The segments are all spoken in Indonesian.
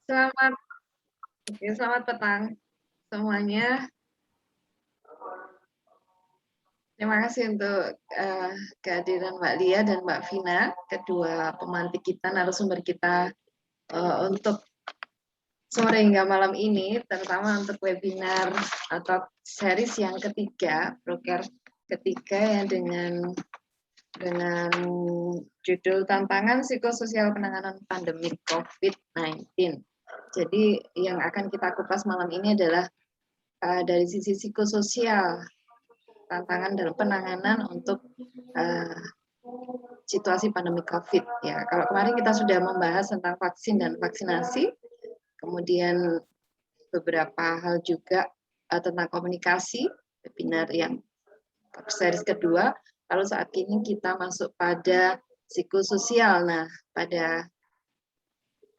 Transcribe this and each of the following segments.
Selamat selamat petang semuanya. Terima kasih untuk, kehadiran Mbak Lia dan Mbak Vina, kedua pemantik kita, narasumber kita, untuk sore hingga malam ini, terutama untuk webinar atau series yang ketiga, broker ketiga yang dengan judul Tantangan Psikososial Penanganan Pandemi COVID-19. Jadi yang akan kita kupas malam ini adalah dari sisi psikososial, tantangan dalam penanganan untuk situasi pandemi COVID. Ya, kalau kemarin kita sudah membahas tentang vaksin dan vaksinasi, kemudian beberapa hal juga tentang komunikasi, webinar yang series kedua. Lalu saat ini kita masuk pada psikososial. Nah, pada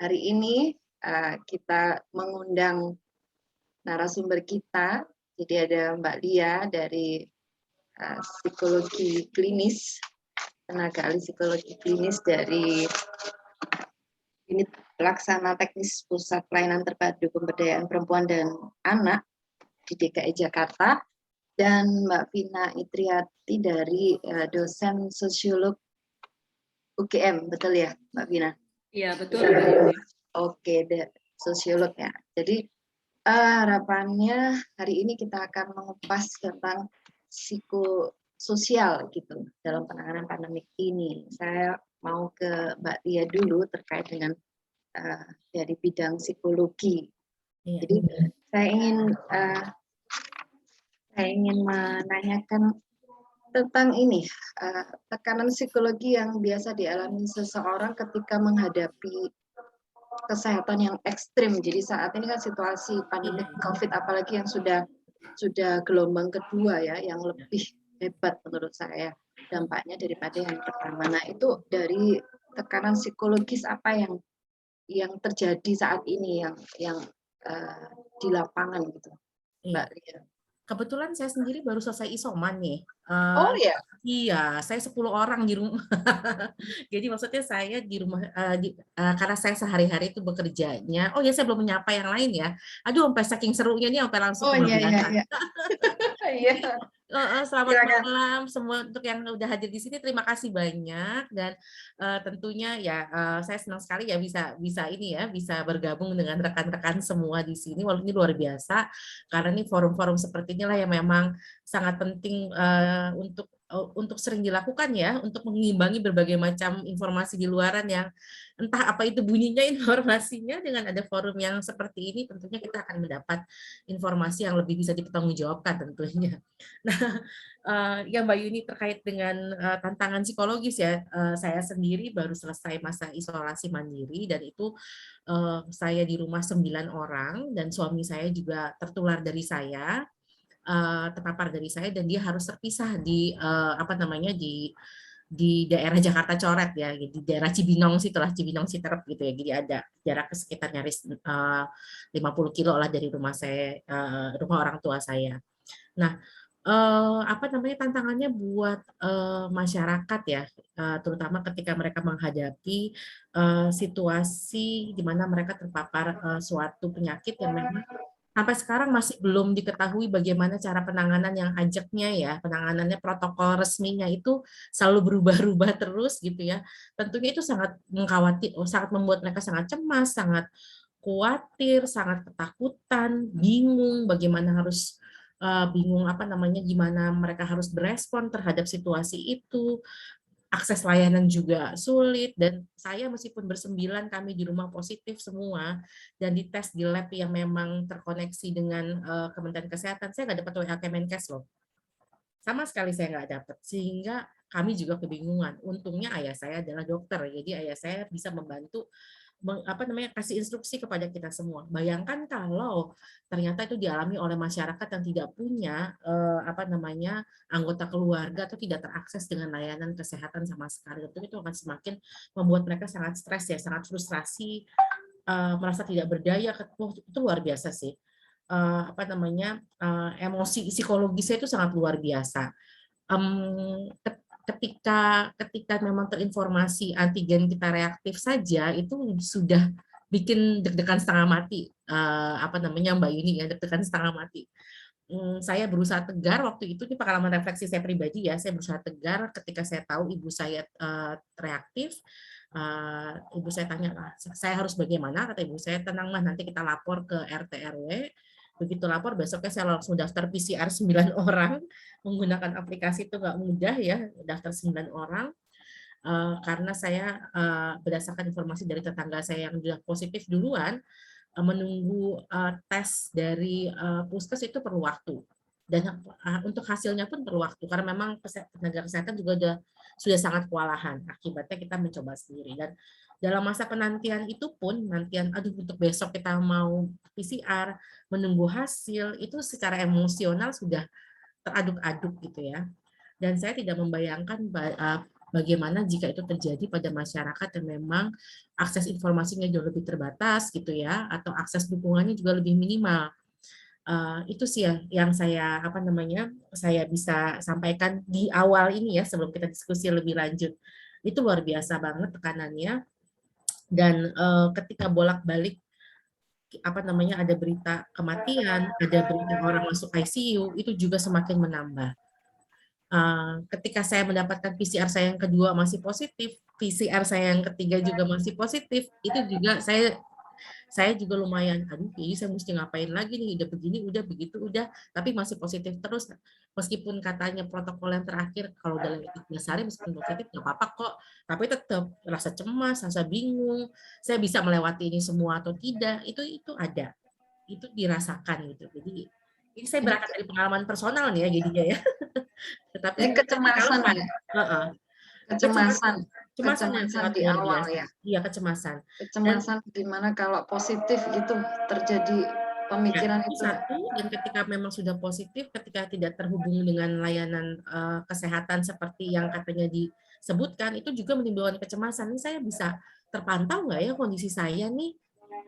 hari ini kita mengundang narasumber kita. Jadi ada Mbak Lia dari psikologi klinis, tenaga ahli psikologi klinis dari Unit Pelaksana Teknis Pusat Pelayanan Terpadu Pemberdayaan Perempuan dan Anak di DKI Jakarta, dan Mbak Vina Itriati dari dosen sosiolog UGM, betul ya Mbak Vina? Iya, betul. Oke, sosiolog ya. Jadi harapannya hari ini kita akan mengupas tentang psikososial gitu dalam penanganan pandemik ini. Saya mau ke Mbak Tia dulu terkait dengan dari bidang psikologi. Jadi saya ingin menanyakan tentang ini tekanan psikologi yang biasa dialami seseorang ketika menghadapi kesehatan yang ekstrim. Jadi saat ini kan situasi pandemi COVID, apalagi yang sudah gelombang kedua ya, yang lebih hebat menurut saya dampaknya daripada yang pertama. Nah, itu dari tekanan psikologis apa yang terjadi saat ini yang di lapangan gitu, Mbak Lia? Kebetulan saya sendiri baru selesai isoman nih. Oh ya. Iya, saya 10 orang di rumah. Jadi maksudnya saya di rumah, karena saya sehari-hari itu bekerjanya, oh ya saya belum menyapa yang lain ya. Aduh, sampai saking serunya nih sampai langsung Oh iya iya kebablasan. iya. Iya. Selamat Silakan. malam semua untuk yang udah hadir di sini. Terima kasih banyak dan tentunya ya saya senang sekali ya bisa ini ya bisa bergabung dengan rekan-rekan semua di sini. Walaupun ini luar biasa karena ini forum-forum seperti inilah yang memang sangat penting untuk sering dilakukan ya untuk mengimbangi berbagai macam informasi di luaran yang entah apa itu bunyinya informasinya. Dengan ada forum yang seperti ini tentunya kita akan mendapat informasi yang lebih bisa dipertanggungjawabkan tentunya. Nah, ya Mbak Yuni terkait dengan tantangan psikologis ya, saya sendiri baru selesai masa isolasi mandiri dan itu saya di rumah 9 orang dan suami saya juga tertular dari saya, terpapar dari saya dan dia harus terpisah di apa namanya di daerah Jakarta Coret ya, di daerah Cibinong situlah, Cibinong Citerep gitu ya. Jadi ada jarak sekitar nyaris 50 kilo lah dari rumah saya, rumah orang tua saya. Nah, apa namanya tantangannya buat masyarakat ya, terutama ketika mereka menghadapi situasi di mana mereka terpapar suatu penyakit yang memang sampai sekarang masih belum diketahui bagaimana cara penanganan yang ajaknya ya, penanganannya protokol resminya itu selalu berubah-ubah terus gitu ya. Tentunya itu sangat sangat membuat mereka sangat cemas, sangat khawatir, sangat ketakutan, bingung bagaimana harus bingung apa namanya gimana mereka harus berespon terhadap situasi itu. Akses layanan juga sulit dan saya meskipun bersembilan kami di rumah positif semua dan dites di lab yang memang terkoneksi dengan Kementerian Kesehatan, saya nggak dapat WA Kemenkes loh. Sama sekali saya nggak dapat, sehingga kami juga kebingungan. Untungnya ayah saya adalah dokter, jadi ayah saya bisa membantu apa namanya kasih instruksi kepada kita semua. Bayangkan kalau ternyata itu dialami oleh masyarakat yang tidak punya apa namanya anggota keluarga atau tidak terakses dengan layanan kesehatan sama sekali. Tentu itu akan semakin membuat mereka sangat stres ya, sangat frustrasi, merasa tidak berdaya. Itu luar biasa sih. Apa namanya emosi psikologisnya itu sangat luar biasa. Ketika memang terinformasi antigen kita reaktif saja itu sudah bikin deg-degan setengah mati, apa namanya, Mbak Yuni ya, deg-degan setengah mati. Saya berusaha tegar waktu itu, ini pengalaman refleksi saya pribadi ya, saya berusaha tegar ketika saya tahu ibu saya reaktif. Ibu saya tanya, saya harus bagaimana? Kata ibu saya, tenang mah, nanti kita lapor ke RT RW. Begitu lapor, besoknya saya langsung daftar PCR 9 orang, menggunakan aplikasi itu nggak mudah ya, daftar 9 orang. Karena saya berdasarkan informasi dari tetangga saya yang sudah positif duluan, menunggu tes dari puskes itu perlu waktu, dan untuk hasilnya pun perlu waktu karena memang tenaga kesehatan juga sudah sangat kewalahan, akibatnya kita mencoba sendiri. Dan dalam masa penantian itu pun, aduh untuk besok kita mau PCR, menunggu hasil, itu secara emosional sudah teraduk-aduk gitu ya. Dan saya tidak membayangkan bagaimana jika itu terjadi pada masyarakat yang memang akses informasinya jauh lebih terbatas gitu ya, atau akses dukungannya juga lebih minimal. Itu sih yang saya saya bisa sampaikan di awal ini ya, sebelum kita diskusi lebih lanjut. Itu luar biasa banget tekanannya, dan ketika bolak-balik ada berita kematian, ada berita orang masuk ICU, itu juga semakin menambah. Ketika saya mendapatkan PCR saya yang kedua masih positif, PCR saya yang ketiga juga masih positif, itu juga saya juga lumayan, aduh ini saya mesti ngapain lagi nih, udah begini, udah begitu, udah, tapi masih positif terus. Meskipun katanya protokol yang terakhir, kalau dalam 13 hari meskipun positif, nggak apa-apa kok, tapi tetap rasa cemas, rasa bingung, saya bisa melewati ini semua atau tidak, itu ada, itu dirasakan gitu. Jadi ini saya berangkat dari pengalaman personal nih ya jadinya ya. Tetapi ini kecemasan relevan. ya, Heeh. kecemasan Yang sangat di luar awal biasa. ya, Iya, kecemasan. Dan kecemasan gimana kalau positif itu terjadi ya, pemikiran itu itu. satu, dan ketika memang sudah positif, ketika tidak terhubung dengan layanan kesehatan seperti yang katanya disebutkan, itu juga menimbulkan kecemasan. Ini saya bisa terpantau nggak ya kondisi saya nih,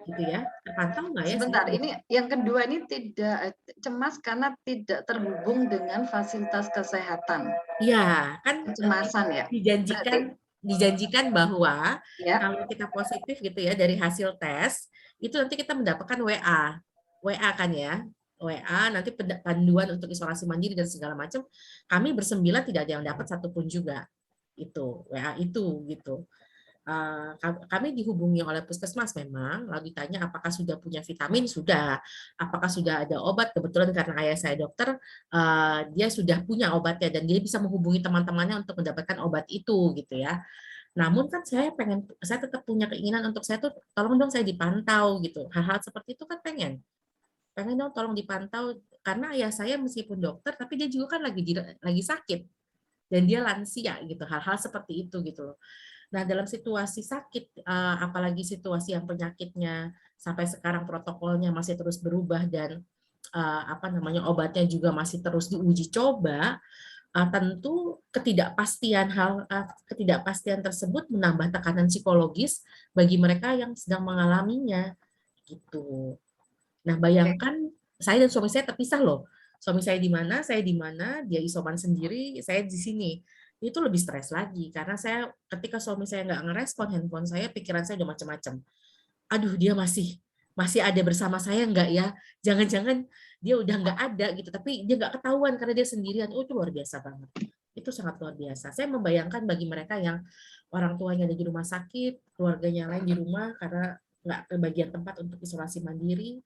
gitu ya? Terpantau nggak ya? Sebentar, ini yang kedua ini tidak cemas karena tidak terhubung dengan fasilitas kesehatan. Iya, kan Kecemasan ya. Berarti dijanjikan bahwa ya. kalau kita positif gitu ya dari hasil tes, itu nanti kita mendapatkan WA. WA kan ya. WA nanti panduan untuk isolasi mandiri dan segala macam. Kami bersembilan tidak ada yang dapat satupun juga. Itu WA itu gitu. Kami dihubungi oleh puskesmas memang, lalu ditanya apakah sudah punya vitamin, sudah. Apakah sudah ada obat, kebetulan karena ayah saya dokter, dia sudah punya obatnya dan dia bisa menghubungi teman-temannya untuk mendapatkan obat itu gitu ya. Namun kan saya tetap punya keinginan untuk saya tuh tolong dong saya dipantau gitu. Hal-hal seperti itu kan pengen dong tolong dipantau, karena ayah saya meskipun dokter tapi dia juga kan lagi sakit dan dia lansia gitu. Hal-hal seperti itu gitu loh. Nah, dalam situasi sakit, apalagi situasi yang penyakitnya sampai sekarang protokolnya masih terus berubah dan obatnya juga masih terus diuji coba, tentu ketidakpastian tersebut menambah tekanan psikologis bagi mereka yang sedang mengalaminya gitu. Nah, bayangkan saya dan suami saya terpisah loh. Suami saya di mana, dia isoman sendiri, saya di sini. Itu lebih stres lagi karena ketika suami saya nggak ngerespon handphone saya, pikiran saya udah macam-macam. Aduh, dia masih ada bersama saya nggak ya? Jangan-jangan dia udah nggak ada gitu, tapi dia nggak ketahuan karena dia sendirian. Oh, itu luar biasa banget. Itu sangat luar biasa. Saya membayangkan bagi mereka yang orang tuanya ada di rumah sakit, keluarganya lain di rumah karena nggak kebagian tempat untuk isolasi mandiri,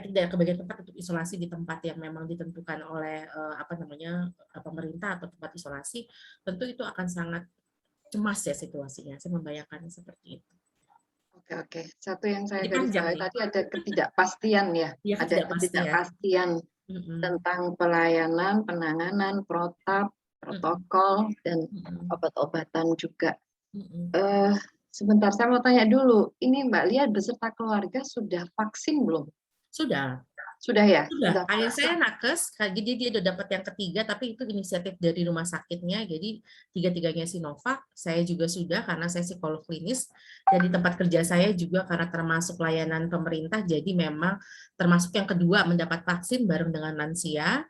tidak kebagian tempat untuk isolasi di tempat yang memang ditentukan oleh pemerintah atau tempat isolasi, tentu itu akan sangat cemas ya situasinya. Saya membayangkannya seperti itu. Oke. Satu yang saya Jadi garis bawahi tadi ada ketidakpastian ya. Ya, ada ketidakpastian tentang pelayanan, penanganan, protokol, dan obat-obatan juga. Sebentar, saya mau tanya dulu. Ini Mbak Lia beserta keluarga sudah vaksin belum? Sudah. Sudah ya? Sudah. Ayah saya nakes, jadi dia udah dapat yang ketiga, tapi itu inisiatif dari rumah sakitnya. Jadi tiga-tiganya Sinovac, saya juga sudah karena saya psikolog klinis. Dan di tempat kerja saya juga karena termasuk layanan pemerintah, jadi memang termasuk yang kedua mendapat vaksin bareng dengan lansia.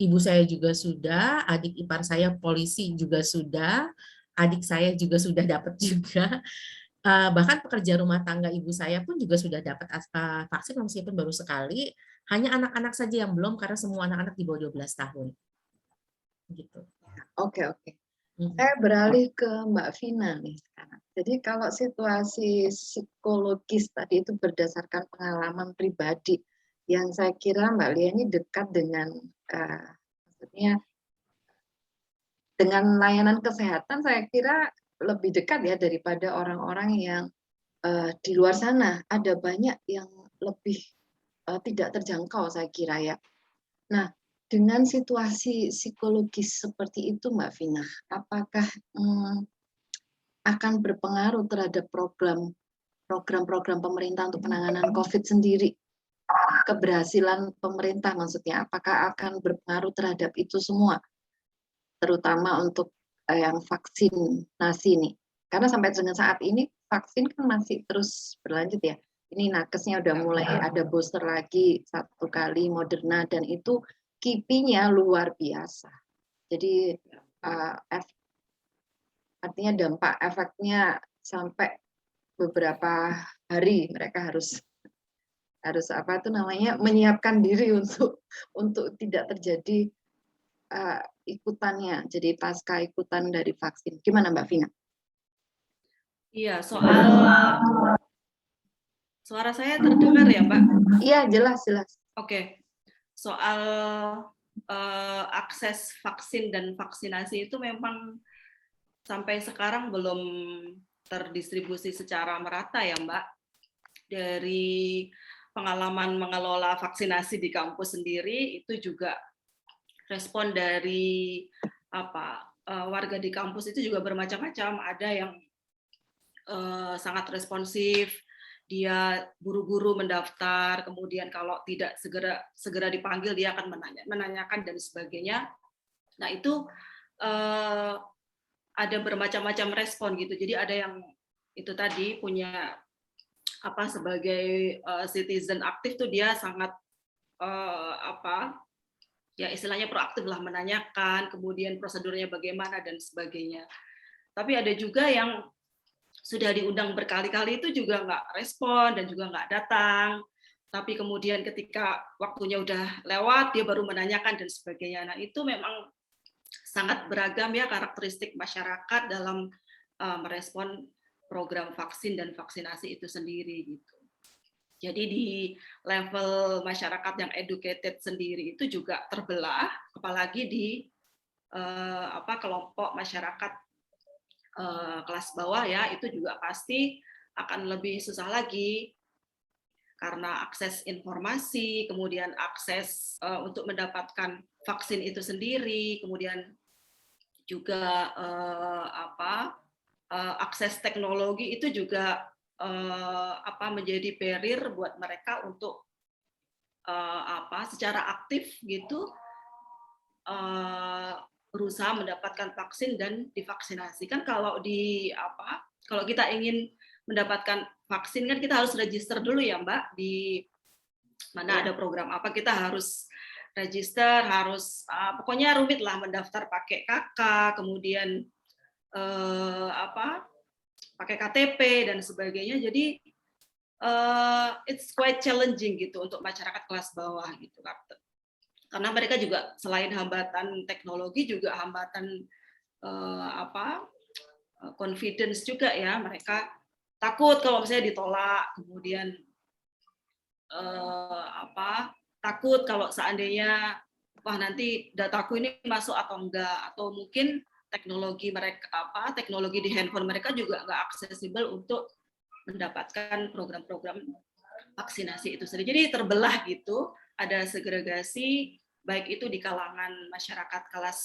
Ibu saya juga sudah, adik ipar saya polisi juga sudah, adik saya juga sudah dapat juga. Bahkan pekerja rumah tangga ibu saya pun juga sudah dapat vaksin meskipun baru sekali. Hanya anak-anak saja yang belum karena semua anak-anak di bawah 12 tahun. Gitu. Oke, oke. Saya beralih ke Mbak Vina nih sekarang. Jadi kalau situasi psikologis tadi itu berdasarkan pengalaman pribadi, yang saya kira Mbak Lia ini dekat dengan maksudnya dengan layanan kesehatan, saya kira lebih dekat ya daripada orang-orang yang di luar sana. Ada banyak yang lebih tidak terjangkau, saya kira ya. Nah, dengan situasi psikologis seperti itu, Mbak Vina, apakah akan berpengaruh terhadap program-program pemerintah untuk penanganan COVID sendiri? Keberhasilan pemerintah maksudnya, apakah akan berpengaruh terhadap itu semua? Terutama untuk yang vaksinasi nih. Karena sampai dengan saat ini vaksin kan masih terus berlanjut ya. Ini nakesnya udah mulai ada booster lagi 1 kali Moderna, dan itu KIPI-nya luar biasa. Jadi artinya dampak efeknya sampai beberapa hari mereka harus apa itu namanya menyiapkan diri untuk tidak terjadi ikutannya, jadi pasca ikutan dari vaksin. Gimana Mbak Vina? Iya, suara saya terdengar ya, Mbak? Iya, jelas. Oke. Soal akses vaksin dan vaksinasi itu memang sampai sekarang belum terdistribusi secara merata ya, Mbak. Dari pengalaman mengelola vaksinasi di kampus sendiri, itu juga respon dari warga di kampus itu juga bermacam-macam. Ada yang sangat responsif, dia buru-buru mendaftar, kemudian kalau tidak segera dipanggil dia akan menanyakan dan sebagainya. Nah itu ada bermacam-macam respon gitu. Jadi ada yang itu tadi punya sebagai citizen aktif tuh dia sangat ya istilahnya proaktif lah, menanyakan, kemudian prosedurnya bagaimana dan sebagainya. Tapi ada juga yang sudah diundang berkali-kali itu juga nggak respon dan juga nggak datang. Tapi kemudian ketika waktunya udah lewat, dia baru menanyakan dan sebagainya. Nah itu memang sangat beragam ya karakteristik masyarakat dalam merespon program vaksin dan vaksinasi itu sendiri gitu. Jadi di level masyarakat yang educated sendiri itu juga terbelah, apalagi di kelompok masyarakat kelas bawah ya, itu juga pasti akan lebih susah lagi karena akses informasi, kemudian akses untuk mendapatkan vaksin itu sendiri, kemudian juga akses teknologi itu juga menjadi barrier buat mereka untuk secara aktif gitu berusaha mendapatkan vaksin dan divaksinasi. Kan kalau kalau kita ingin mendapatkan vaksin kan kita harus register dulu ya Mbak, di mana ada program apa kita harus register, harus pokoknya rumit lah, mendaftar pakai KK, kemudian pakai KTP dan sebagainya. Jadi it's quite challenging gitu untuk masyarakat kelas bawah gitu. Karena mereka juga selain hambatan teknologi juga hambatan confidence juga ya, mereka takut kalau misalnya ditolak, kemudian takut kalau seandainya wah nanti dataku ini masuk atau enggak, atau mungkin teknologi di handphone mereka juga nggak aksesibel untuk mendapatkan program-program vaksinasi itu sendiri. Jadi terbelah gitu, ada segregasi baik itu di kalangan masyarakat kelas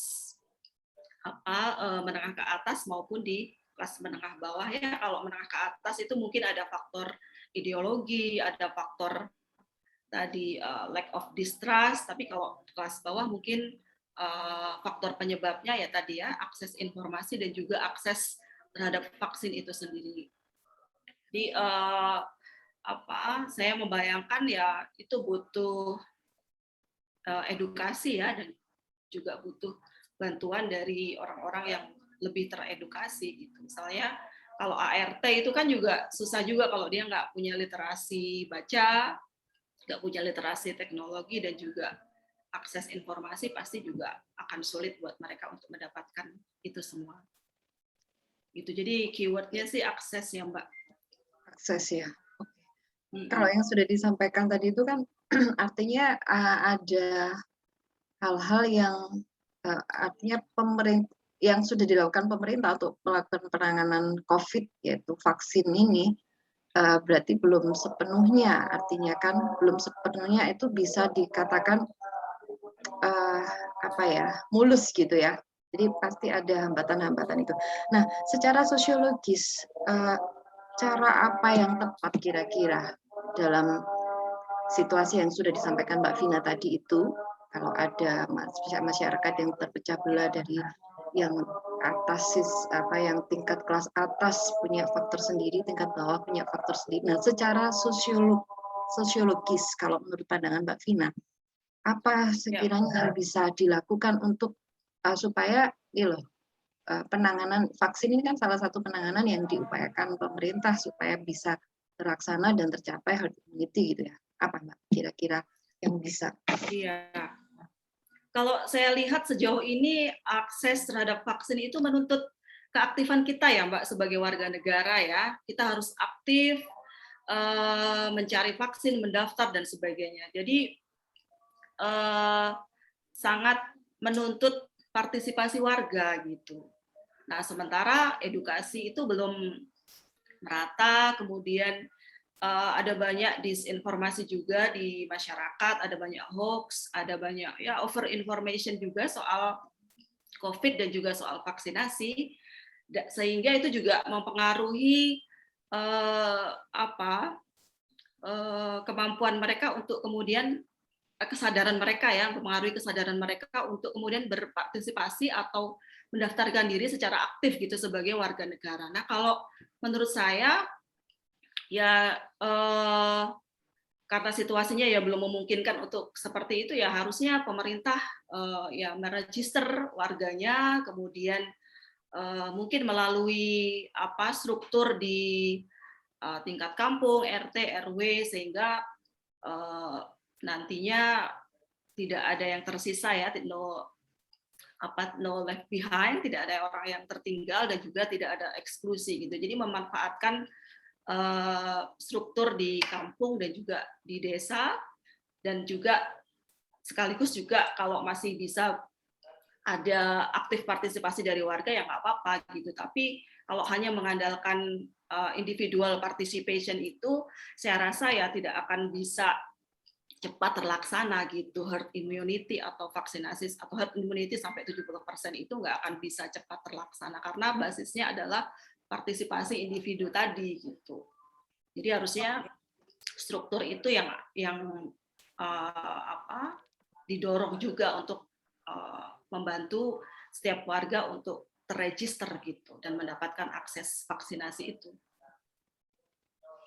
menengah ke atas maupun di kelas menengah bawah ya. Kalau menengah ke atas itu mungkin ada faktor ideologi, ada faktor tadi lack of distrust, tapi kalau kelas bawah mungkin faktor penyebabnya ya tadi ya, akses informasi dan juga akses terhadap vaksin itu sendiri. Jadi saya membayangkan ya itu butuh edukasi ya, dan juga butuh bantuan dari orang-orang yang lebih teredukasi gitu. Misalnya kalau ART itu kan juga susah juga kalau dia nggak punya literasi baca, nggak punya literasi teknologi, dan juga akses informasi pasti juga akan sulit buat mereka untuk mendapatkan itu semua. Itu jadi keywordnya sih akses ya Mbak. Akses ya. Kalau yang sudah disampaikan tadi itu kan artinya ada hal-hal yang artinya pemerintah yang sudah dilakukan pemerintah untuk melakukan penanganan COVID, yaitu vaksin ini, berarti belum sepenuhnya, artinya kan belum sepenuhnya itu bisa dikatakan mulus gitu ya. Jadi pasti ada hambatan-hambatan itu. Nah, secara sosiologis, cara apa yang tepat kira-kira dalam situasi yang sudah disampaikan Mbak Vina tadi itu, kalau ada masyarakat yang terpecah belah dari yang atas, yang tingkat kelas atas punya faktor sendiri, tingkat bawah punya faktor sendiri. Nah, secara sosiologis, kalau menurut pandangan Mbak Vina, apa sekiranya yang bisa dilakukan untuk supaya penanganan vaksin ini kan salah satu penanganan yang diupayakan pemerintah supaya bisa terlaksana dan tercapai herd immunity gitu ya. Apa Mbak kira-kira yang bisa? Iya. Kalau saya lihat sejauh ini akses terhadap vaksin itu menuntut keaktifan kita ya Mbak sebagai warga negara ya. Kita harus aktif mencari vaksin, mendaftar dan sebagainya. Jadi sangat menuntut partisipasi warga gitu. Nah, sementara edukasi itu belum merata, kemudian ada banyak disinformasi juga di masyarakat, ada banyak hoax, ada banyak over information juga soal COVID dan juga soal vaksinasi, sehingga itu juga mempengaruhi kemampuan mereka untuk kemudian kesadaran mereka mempengaruhi kesadaran mereka untuk kemudian berpartisipasi atau mendaftarkan diri secara aktif gitu sebagai warga negara. Nah, kalau menurut saya karena situasinya belum memungkinkan untuk seperti itu harusnya pemerintah meregister warganya, kemudian mungkin melalui struktur di tingkat kampung, RT, RW, sehingga nantinya tidak ada yang tersisa no left behind, tidak ada orang yang tertinggal dan juga tidak ada eksklusi gitu. Jadi memanfaatkan struktur di kampung dan juga di desa, dan juga sekaligus juga kalau masih bisa ada aktif partisipasi dari warga nggak apa-apa gitu. Tapi kalau hanya mengandalkan individual participation itu, saya rasa tidak akan bisa cepat terlaksana gitu. Herd immunity atau vaksinasi atau herd immunity sampai 70% itu nggak akan bisa cepat terlaksana karena basisnya adalah partisipasi individu tadi gitu. Jadi harusnya struktur itu yang didorong juga untuk membantu setiap warga untuk terregister gitu dan mendapatkan akses vaksinasi itu.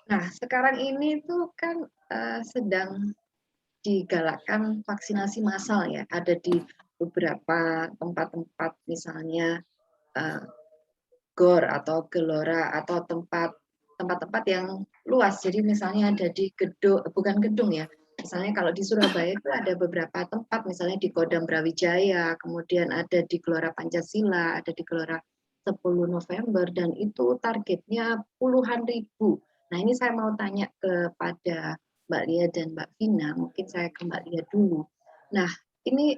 Nah, sekarang ini tuh kan sedang digalakkan vaksinasi massal ya, ada di beberapa tempat-tempat misalnya gor atau gelora atau tempat-tempat yang luas. Jadi misalnya ada di gedung ya. Misalnya kalau di Surabaya itu ada beberapa tempat, misalnya di Kodam Brawijaya, kemudian ada di Gelora Pancasila, ada di Gelora 10 November, dan itu targetnya puluhan ribu. Nah, ini saya mau tanya kepada Mbak Lia dan Mbak Vina, mungkin saya ke Mbak Lia dulu. Nah, ini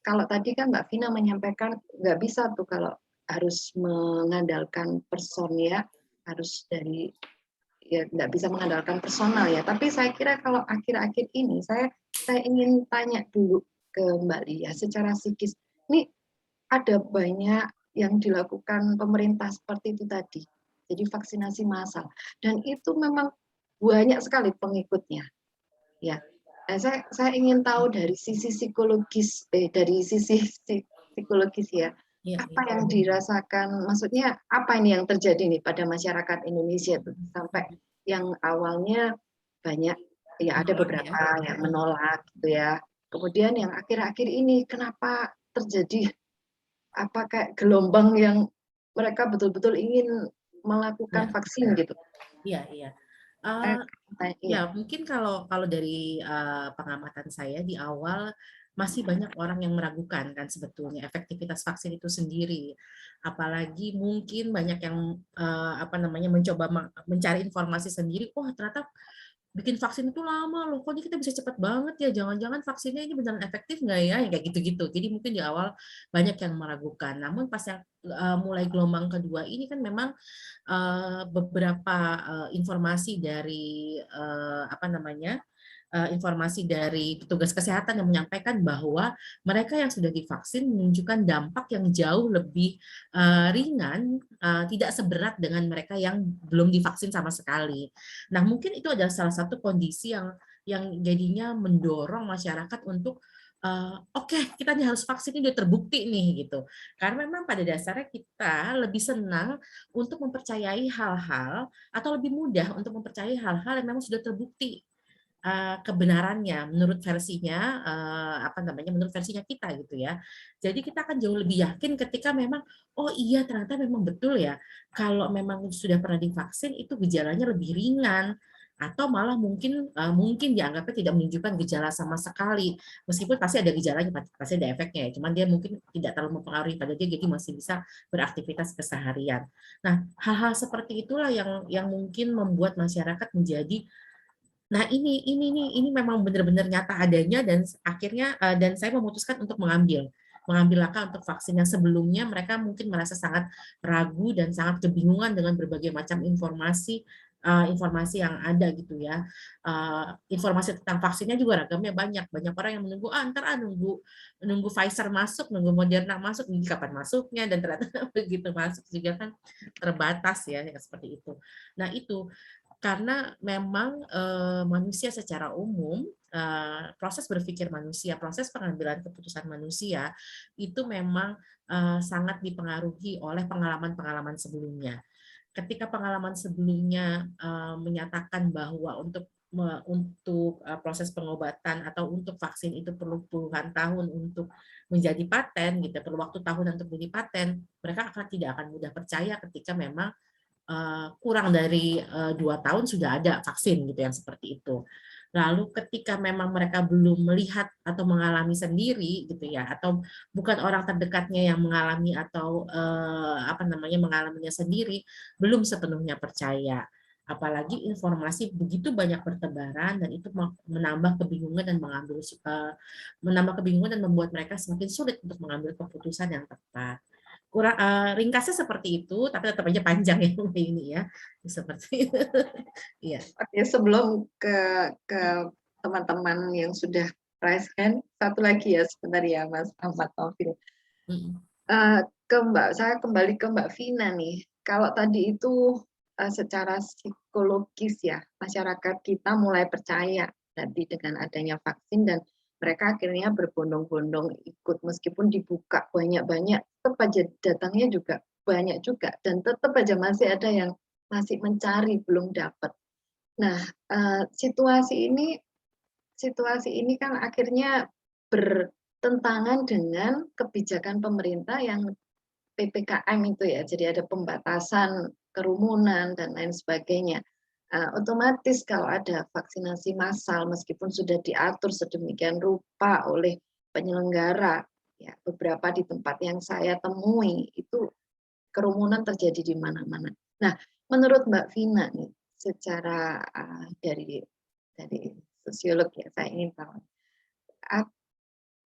kalau tadi kan Mbak Vina menyampaikan nggak bisa tuh kalau harus mengandalkan person harus dari nggak bisa mengandalkan personal ya. Tapi saya kira kalau akhir-akhir ini saya ingin tanya dulu ke Mbak Lia secara psikis. Ini ada banyak yang dilakukan pemerintah seperti itu tadi. Jadi vaksinasi massal dan itu memang banyak sekali pengikutnya. Ya. Nah, saya ingin tahu dari sisi psikologis ya. Apa yang dirasakan, maksudnya apa ini yang terjadi nih pada masyarakat Indonesia tuh, sampai yang awalnya banyak ada beberapa yang menolak gitu ya, kemudian yang akhir-akhir ini kenapa terjadi kayak gelombang yang mereka betul-betul ingin melakukan Ya, vaksin gitu. iya. Eh, iya. Ya, mungkin kalau dari pengamatan saya di awal masih banyak orang yang meragukan kan sebetulnya efektivitas vaksin itu sendiri. Apalagi mungkin banyak yang mencoba mencari informasi sendiri. Wah, ternyata bikin vaksin itu lama loh, kok ini kita bisa cepat banget ya, jangan-jangan vaksinnya ini beneran efektif nggak ya, kayak gitu-gitu. Jadi mungkin di awal banyak yang meragukan. Namun pas yang mulai gelombang kedua ini kan memang beberapa informasi dari informasi dari petugas kesehatan yang menyampaikan bahwa mereka yang sudah divaksin menunjukkan dampak yang jauh lebih ringan, tidak seberat dengan mereka yang belum divaksin sama sekali. Nah, mungkin itu adalah salah satu kondisi yang jadinya mendorong masyarakat untuk oke, kita nih harus vaksin, ini udah terbukti nih gitu. Karena memang pada dasarnya kita lebih senang untuk mempercayai hal-hal atau lebih mudah untuk mempercayai hal-hal yang memang sudah terbukti kebenarannya menurut versinya menurut versinya kita gitu ya. Jadi kita akan jauh lebih yakin ketika memang oh iya ternyata memang betul ya kalau memang sudah pernah divaksin itu gejalanya lebih ringan atau malah mungkin dianggapnya tidak menunjukkan gejala sama sekali meskipun pasti ada gejalanya pasti ada efeknya ya cuman dia mungkin tidak terlalu mempengaruhi pada dia jadi masih bisa beraktivitas keseharian. Nah hal-hal seperti itulah yang mungkin membuat masyarakat menjadi nah ini memang benar-benar nyata adanya dan akhirnya dan saya memutuskan untuk mengambil langkah untuk vaksin yang sebelumnya mereka mungkin merasa sangat ragu dan sangat kebingungan dengan berbagai macam informasi yang ada gitu ya. Informasi tentang vaksinnya juga ragamnya banyak orang yang menunggu nunggu Pfizer masuk, nunggu Moderna masuk, ini kapan masuknya dan ternyata begitu masuk juga kan terbatas ya seperti itu. Nah itu karena memang manusia secara umum proses berpikir manusia, proses pengambilan keputusan manusia itu memang sangat dipengaruhi oleh pengalaman-pengalaman sebelumnya. Ketika pengalaman sebelumnya menyatakan bahwa untuk proses pengobatan atau untuk vaksin itu perlu puluhan tahun untuk menjadi paten, gitu, perlu waktu tahunan untuk menjadi paten, mereka tidak akan mudah percaya ketika memang kurang dari 2 tahun sudah ada vaksin gitu yang seperti itu. Lalu ketika memang mereka belum melihat atau mengalami sendiri gitu ya, atau bukan orang terdekatnya yang mengalami atau mengalaminya sendiri, belum sepenuhnya percaya. Apalagi informasi begitu banyak bertebaran dan itu menambah kebingungan dan membuat mereka semakin sulit untuk mengambil keputusan yang tepat. Ringkasnya seperti itu, tapi tetap aja panjang ya ini ya, seperti itu. Iya. Oke, sebelum ke teman-teman yang sudah raise hand, satu lagi ya sebentar ya Mas Ahmad Taufil. Saya kembali ke Mbak Vina nih. Kalau tadi itu secara psikologis ya, masyarakat kita mulai percaya nanti dengan adanya vaksin dan mereka akhirnya berbondong-bondong ikut meskipun dibuka banyak-banyak, tetap aja datangnya juga banyak juga dan tetap aja masih ada yang masih mencari belum dapat. Nah, situasi ini kan akhirnya bertentangan dengan kebijakan pemerintah yang PPKM itu ya, jadi ada pembatasan kerumunan dan lain sebagainya. Otomatis kalau ada vaksinasi massal meskipun sudah diatur sedemikian rupa oleh penyelenggara, ya beberapa di tempat yang saya temui itu kerumunan terjadi di mana-mana. Nah, menurut Mbak Vina nih, secara dari sosiolog ya, saya ingin tahu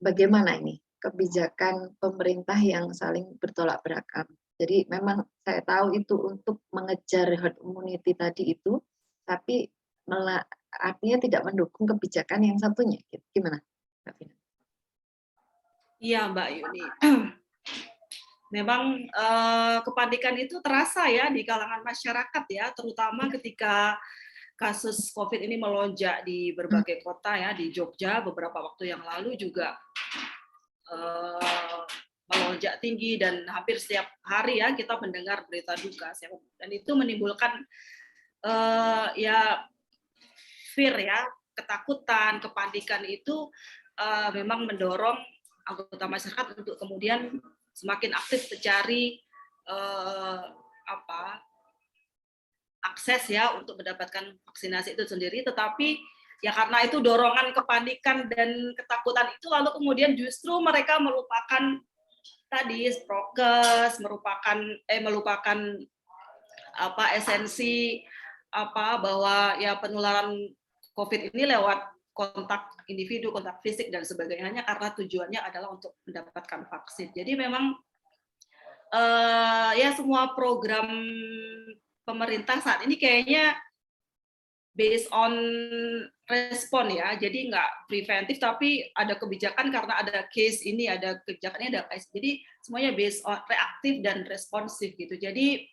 bagaimana ini kebijakan pemerintah yang saling bertolak belakang. Jadi memang saya tahu itu untuk mengejar herd immunity tadi itu, tapi artinya tidak mendukung kebijakan yang satunya. Gimana, Mbak Vina? Iya, Mbak Yuni. Memang kepanikan itu terasa ya di kalangan masyarakat ya, terutama ketika kasus COVID ini melonjak di berbagai kota ya, di Jogja beberapa waktu yang lalu juga melonjak tinggi dan hampir setiap hari ya kita mendengar berita duka dan itu menimbulkan ya fear ya, ketakutan, kepanikan itu memang mendorong anggota masyarakat untuk kemudian semakin aktif mencari akses ya untuk mendapatkan vaksinasi itu sendiri, tetapi ya karena itu dorongan kepanikan dan ketakutan itu lalu kemudian justru mereka melupakan tadi prokes, melupakan esensi bahwa ya penularan COVID ini lewat kontak individu, kontak fisik dan sebagainya karena tujuannya adalah untuk mendapatkan vaksin. Jadi memang ya semua program pemerintah saat ini kayaknya based on respon ya, jadi nggak preventif tapi ada kebijakan karena ada case ini, ada kebijakannya, ada case. Jadi semuanya based on reaktif dan responsif gitu. Jadi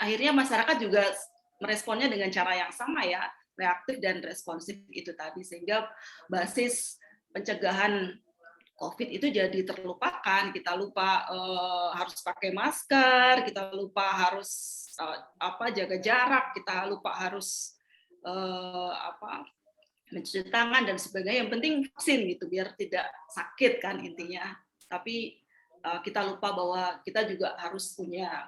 akhirnya masyarakat juga meresponnya dengan cara yang sama ya, reaktif dan responsif itu tadi, sehingga basis pencegahan COVID itu jadi terlupakan. Kita lupa harus pakai masker, kita lupa harus jaga jarak, kita lupa harus mencuci tangan dan sebagainya. Yang penting vaksin gitu, biar tidak sakit kan intinya. Tapi kita lupa bahwa kita juga harus punya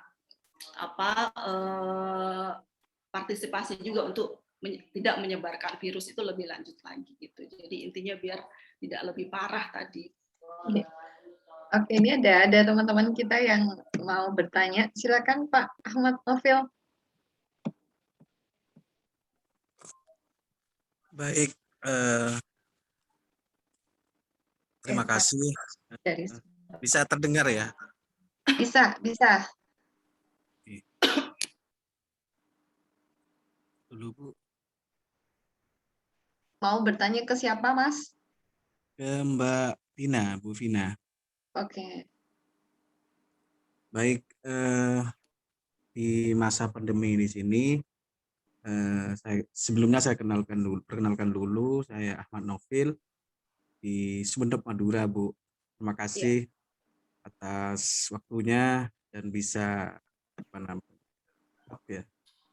partisipasi juga untuk tidak menyebarkan virus itu lebih lanjut lagi gitu. Jadi intinya biar tidak lebih parah tadi. Oke, ini ada teman-teman kita yang mau bertanya. Silakan Pak Ahmad Novil. Baik, terima kasih. Bisa terdengar ya? Bisa. Dulu Bu. Mau bertanya ke siapa, Mas? Ke Mbak Vina, Bu Vina. Oke. Baik, di masa pandemi di sini, sebelumnya saya perkenalkan dulu, saya Ahmad Novil di Sumeneb, Madura, Bu. Terima kasih atas waktunya dan bisa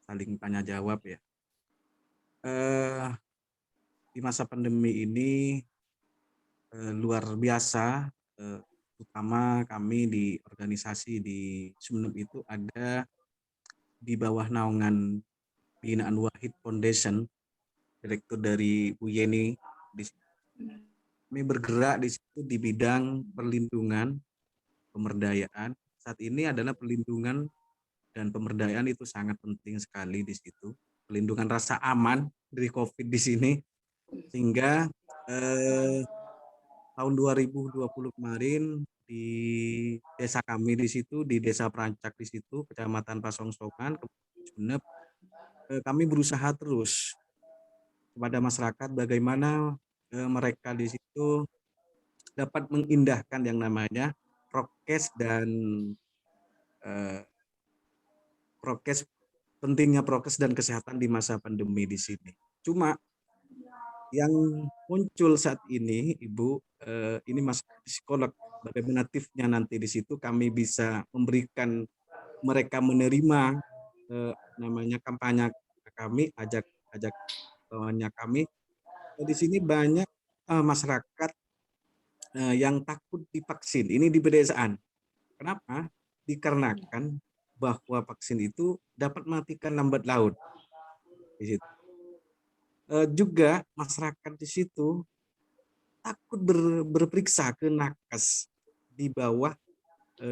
saling tanya jawab ya. Di masa pandemi ini luar biasa, terutama kami di organisasi di Sumeneb itu ada di bawah naungan Binaan Wahid Foundation, direktur dari Bu Yeni. Kami bergerak di situ di bidang perlindungan, pemberdayaan. Saat ini adalah perlindungan dan pemberdayaan itu sangat penting sekali di situ. Perlindungan rasa aman dari COVID di sini, sehingga tahun 2020 kemarin di desa kami di situ, di Desa Perancak di situ, Kecamatan Pasongsongan, Kabupaten Sumeneb, kami berusaha terus kepada masyarakat bagaimana mereka di situ dapat mengindahkan yang namanya prokes dan pentingnya prokes dan kesehatan di masa pandemi di sini. Cuma yang muncul saat ini, Ibu, ini masalah psikolog, bagaimana tipsnya nanti di situ kami bisa memberikan mereka menerima namanya kampanye kami, ajak kawannya kami. Di sini banyak masyarakat yang takut divaksin. Ini di pedesaan. Kenapa? Dikarenakan bahwa vaksin itu dapat mematikan lambat laun. Di situ. Juga masyarakat di situ takut berperiksa ke nakes di bawah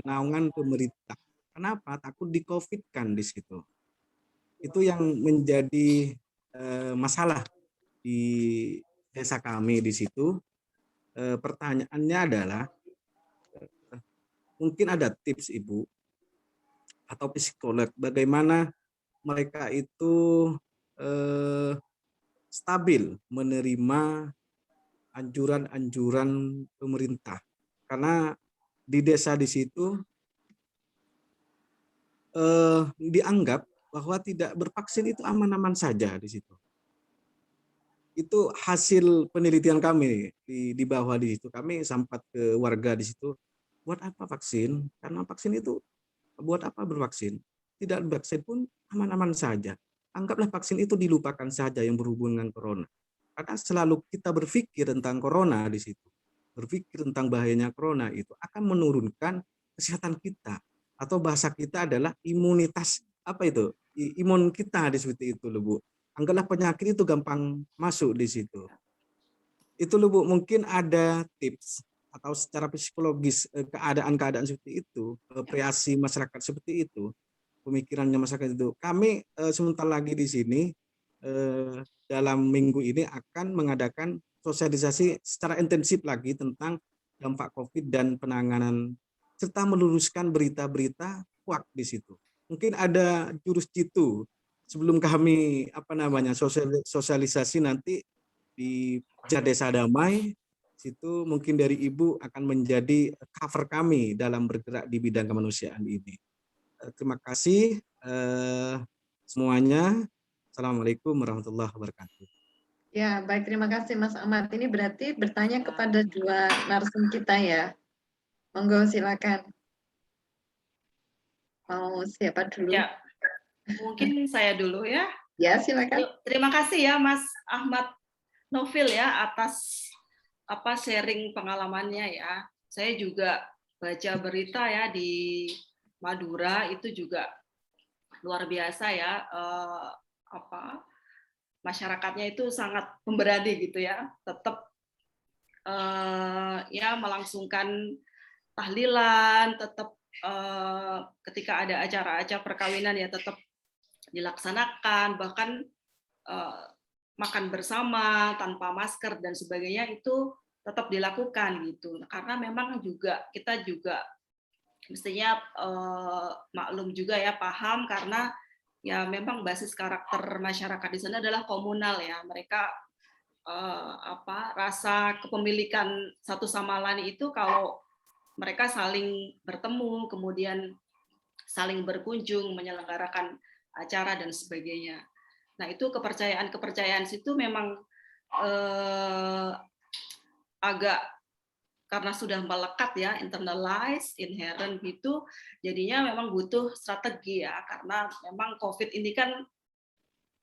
naungan pemerintah. Kenapa? Takut di-COVID-kan di situ. Itu yang menjadi masalah di desa kami di situ. Pertanyaannya adalah, mungkin ada tips Ibu atau psikolog bagaimana mereka itu stabil menerima anjuran-anjuran pemerintah, karena di desa di situ dianggap bahwa tidak bervaksin itu aman-aman saja di situ. Itu hasil penelitian kami di bawah di situ. Kami sempat ke warga di situ, buat apa vaksin? Karena vaksin itu buat apa bervaksin? Tidak bervaksin pun aman-aman saja. Anggaplah vaksin itu dilupakan saja yang berhubungan dengan corona. Karena selalu kita berpikir tentang corona di situ, berpikir tentang bahayanya corona itu akan menurunkan kesehatan kita, atau bahasa kita adalah imunitas apa itu imun kita di seperti itu loh Bu. Anggaplah penyakit itu gampang masuk di situ. Itu loh Bu, mungkin ada tips atau secara psikologis keadaan-keadaan seperti itu, kreasi masyarakat seperti itu, pemikirannya masyarakat itu. Kami sebentar lagi di sini dalam minggu ini akan mengadakan sosialisasi secara intensif lagi tentang dampak COVID dan penanganan serta meluruskan berita-berita hoax di situ. Mungkin ada jurus jitu sebelum kami sosialisasi nanti di Desa Damai situ, mungkin dari Ibu akan menjadi cover kami dalam bergerak di bidang kemanusiaan ini. Terima kasih semuanya. Assalamualaikum warahmatullahi wabarakatuh. Ya, baik, terima kasih Mas Ahmad. Ini berarti bertanya kepada dua narasum kita ya. Monggo silakan. Mau siapa dulu? Ya, mungkin saya dulu ya. Ya, silakan. Terima kasih ya Mas Ahmad Novil ya atas sharing pengalamannya ya. Saya juga baca berita ya di Madura itu juga luar biasa ya, masyarakatnya itu sangat pemberani gitu ya, tetap ya melangsungkan tahlilan, tetap ketika ada acara-acara perkawinan ya tetap dilaksanakan, bahkan makan bersama tanpa masker dan sebagainya itu tetap dilakukan gitu. Karena memang juga kita juga mestinya maklum juga ya, paham, karena ya memang basis karakter masyarakat di sana adalah komunal ya. Mereka rasa kepemilikan satu sama lain itu kalau mereka saling bertemu, kemudian saling berkunjung, menyelenggarakan acara dan sebagainya. Nah, itu kepercayaan situ memang agak, karena sudah melekat ya, internalized, inherent gitu, jadinya memang butuh strategi ya, karena memang COVID ini kan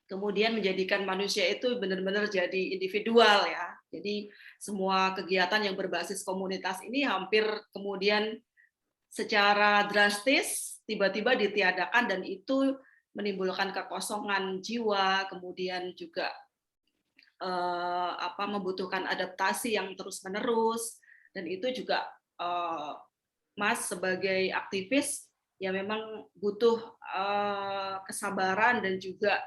kemudian menjadikan manusia itu benar-benar jadi individual ya. Jadi semua kegiatan yang berbasis komunitas ini hampir kemudian secara drastis tiba-tiba ditiadakan, dan itu menimbulkan kekosongan jiwa, kemudian juga membutuhkan adaptasi yang terus-menerus. Dan itu juga Mas sebagai aktivis ya memang butuh kesabaran dan juga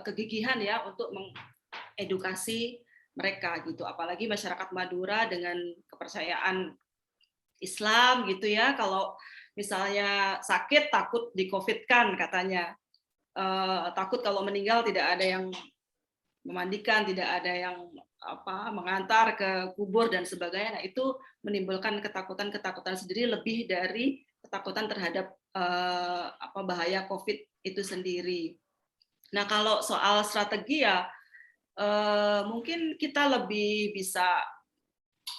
kegigihan ya untuk mengedukasi mereka gitu, apalagi masyarakat Madura dengan kepercayaan Islam gitu ya. Kalau misalnya sakit takut di-COVID-kan katanya, takut kalau meninggal tidak ada yang memandikan, tidak ada yang mengantar ke kubur dan sebagainya. Nah, itu menimbulkan ketakutan sendiri, lebih dari ketakutan terhadap bahaya COVID itu sendiri. Nah, kalau soal strategi ya mungkin kita lebih bisa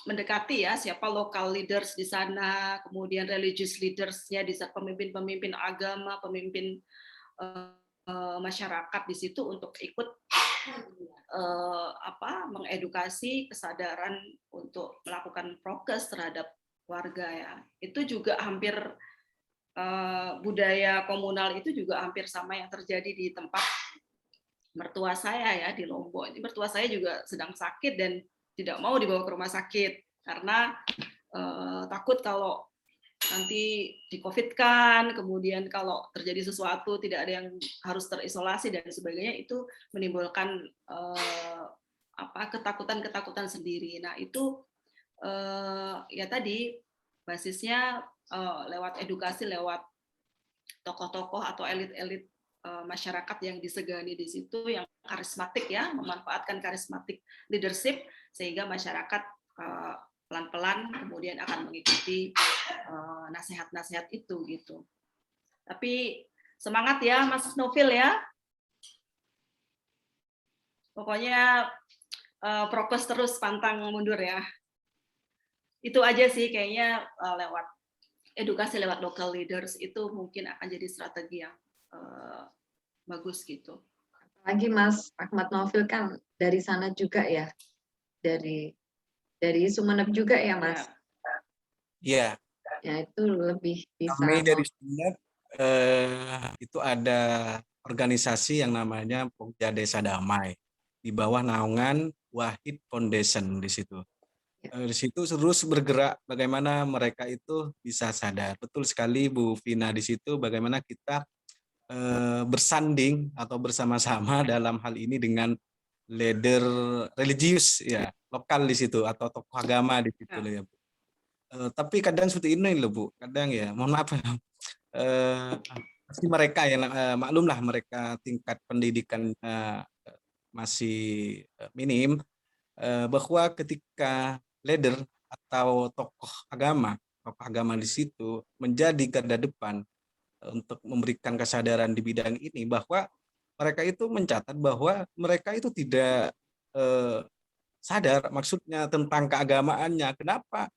mendekati ya siapa local leaders di sana, kemudian religious leaders-nya di sana, pemimpin-pemimpin agama, pemimpin masyarakat di situ untuk ikut mengedukasi kesadaran untuk melakukan prokes terhadap warga ya. Itu juga hampir budaya komunal itu juga hampir sama yang terjadi di tempat mertua saya ya di Lombok. Ini mertua saya juga sedang sakit dan tidak mau dibawa ke rumah sakit karena takut kalau nanti di-COVID-kan, kemudian kalau terjadi sesuatu tidak ada yang harus terisolasi dan sebagainya, itu menimbulkan ketakutan sendiri. Nah, itu ya tadi basisnya lewat edukasi, lewat tokoh-tokoh atau elit-elit masyarakat yang disegani di situ, yang karismatik ya, memanfaatkan karismatik leadership sehingga masyarakat pelan-pelan kemudian akan mengikuti nasihat-nasihat itu gitu. Tapi semangat ya Mas Novil ya. Pokoknya prokes terus, pantang mundur ya. Itu aja sih kayaknya, lewat edukasi lewat local leaders itu mungkin akan jadi strategi yang bagus gitu. Lagi Mas Ahmad Novil kan dari sana juga ya, dari Sumeneb juga ya Mas. Iya. Ya itu lebih bisa. Kami dari Sumeneb itu ada organisasi yang namanya Pokja Desa Damai di bawah naungan Wahid Foundation di situ. Di situ terus bergerak bagaimana mereka itu bisa sadar. Betul sekali Bu Vina, di situ bagaimana kita bersanding atau bersama-sama dalam hal ini dengan leader religius ya lokal di situ atau tokoh agama di situ ya Bu. Tapi kadang seperti ini loh Bu, kadang ya mohon maaf pasti mereka yang maklumlah mereka tingkat pendidikan masih minim, bahwa ketika leader atau tokoh agama di situ menjadi garda depan untuk memberikan kesadaran di bidang ini, bahwa mereka itu mencatat bahwa mereka itu tidak sadar maksudnya tentang keagamaannya. Kenapa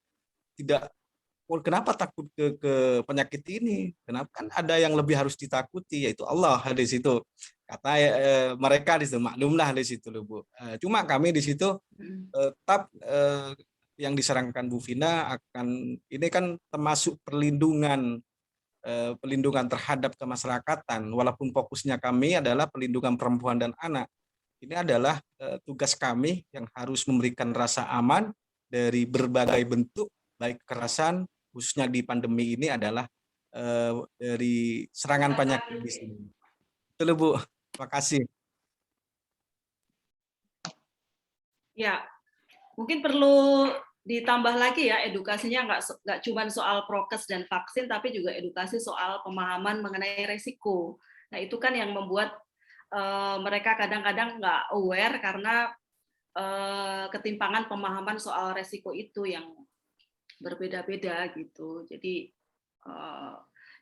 takut ke penyakit ini? Kenapa, kan ada yang lebih harus ditakuti, yaitu Allah di situ. Kata mereka di situ, maklumlah di situ loh Bu. Cuma kami di situ tetap yang disarankan Bu Vina akan ini kan termasuk perlindungan terhadap kemasyarakatan, walaupun fokusnya kami adalah perlindungan perempuan dan anak. Ini adalah tugas kami yang harus memberikan rasa aman dari berbagai bentuk, baik kekerasan, khususnya di pandemi ini adalah dari serangan penyakit di sini. Betul Bu, terima kasih. Ya, mungkin perlu ditambah lagi ya edukasinya, nggak cuma soal prokes dan vaksin, tapi juga edukasi soal pemahaman mengenai resiko. Nah itu kan yang membuat mereka kadang-kadang nggak aware karena ketimpangan pemahaman soal resiko itu yang berbeda-beda gitu. Jadi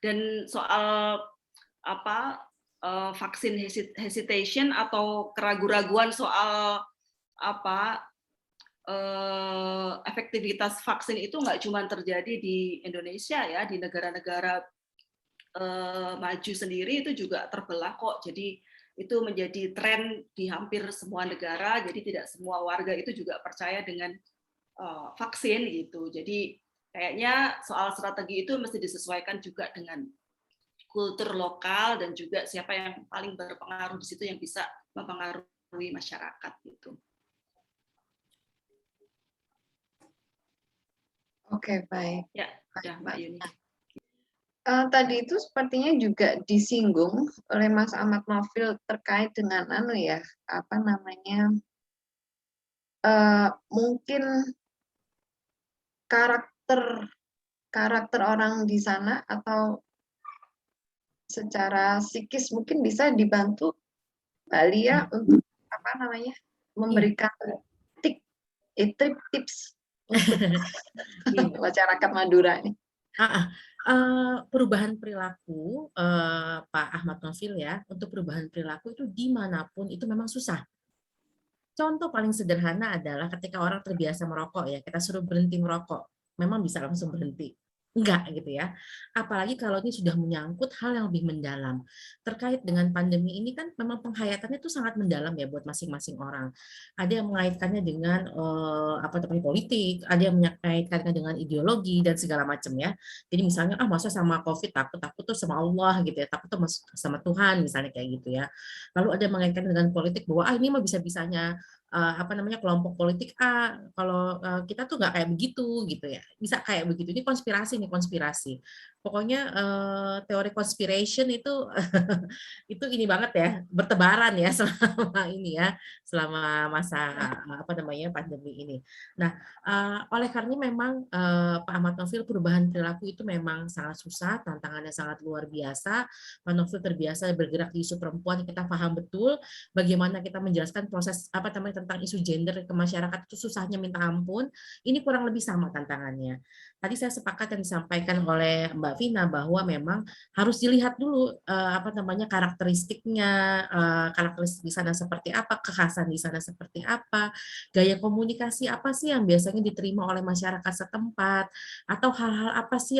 dan soal vaksin hesitation atau keraguan-raguan soal efektivitas vaksin itu nggak cuma terjadi di Indonesia ya, di negara-negara maju sendiri itu juga terbelah kok. Jadi itu menjadi tren di hampir semua negara. Jadi tidak semua warga itu juga percaya dengan vaksin gitu. Jadi kayaknya soal strategi itu mesti disesuaikan juga dengan kultur lokal dan juga siapa yang paling berpengaruh di situ yang bisa mempengaruhi masyarakat gitu. Oke, baik. Ya, Mbak Yuni. Tadi itu sepertinya juga disinggung oleh Mas Ahmad Nofil terkait dengan mungkin karakter orang di sana atau secara psikis mungkin bisa dibantu Mbak Lia untuk memberikan tips untuk masyarakat Madura ini. Perubahan perilaku Pak Ahmad Nofil ya, untuk perubahan perilaku itu dimanapun itu memang susah. Contoh paling sederhana adalah ketika orang terbiasa merokok ya, kita suruh berhenti merokok, memang bisa langsung berhenti. Enggak gitu ya. Apalagi kalau ini sudah menyangkut hal yang lebih mendalam. Terkait dengan pandemi ini kan memang penghayatannya itu sangat mendalam ya buat masing-masing orang. Ada yang mengaitkannya dengan politik, ada yang mengaitkannya dengan ideologi dan segala macam ya. Jadi misalnya masa sama Covid takut tuh sama Allah gitu ya, takut tuh sama Tuhan misalnya kayak gitu ya. Lalu ada yang mengaitkan dengan politik bahwa ini mah bisa-bisanya kelompok politik kalau kita tuh nggak kayak begitu gitu ya, bisa kayak begitu. Ini konspirasi. Pokoknya teori conspiration itu itu ini banget ya, bertebaran ya selama ini ya, selama masa pandemi ini. Nah, oleh karena memang Pak Ahmad Nofil, perubahan perilaku itu memang sangat susah, tantangannya sangat luar biasa. Pak Nofil terbiasa bergerak di isu perempuan, kita paham betul bagaimana kita menjelaskan proses tentang isu gender ke masyarakat itu susahnya minta ampun. Ini kurang lebih sama tantangannya. Tadi saya sepakat yang disampaikan oleh Mbak Vina bahwa memang harus dilihat dulu karakteristiknya, karakteristik di sana seperti apa, kekhasan di sana seperti apa, gaya komunikasi apa sih yang biasanya diterima oleh masyarakat setempat, atau hal-hal apa sih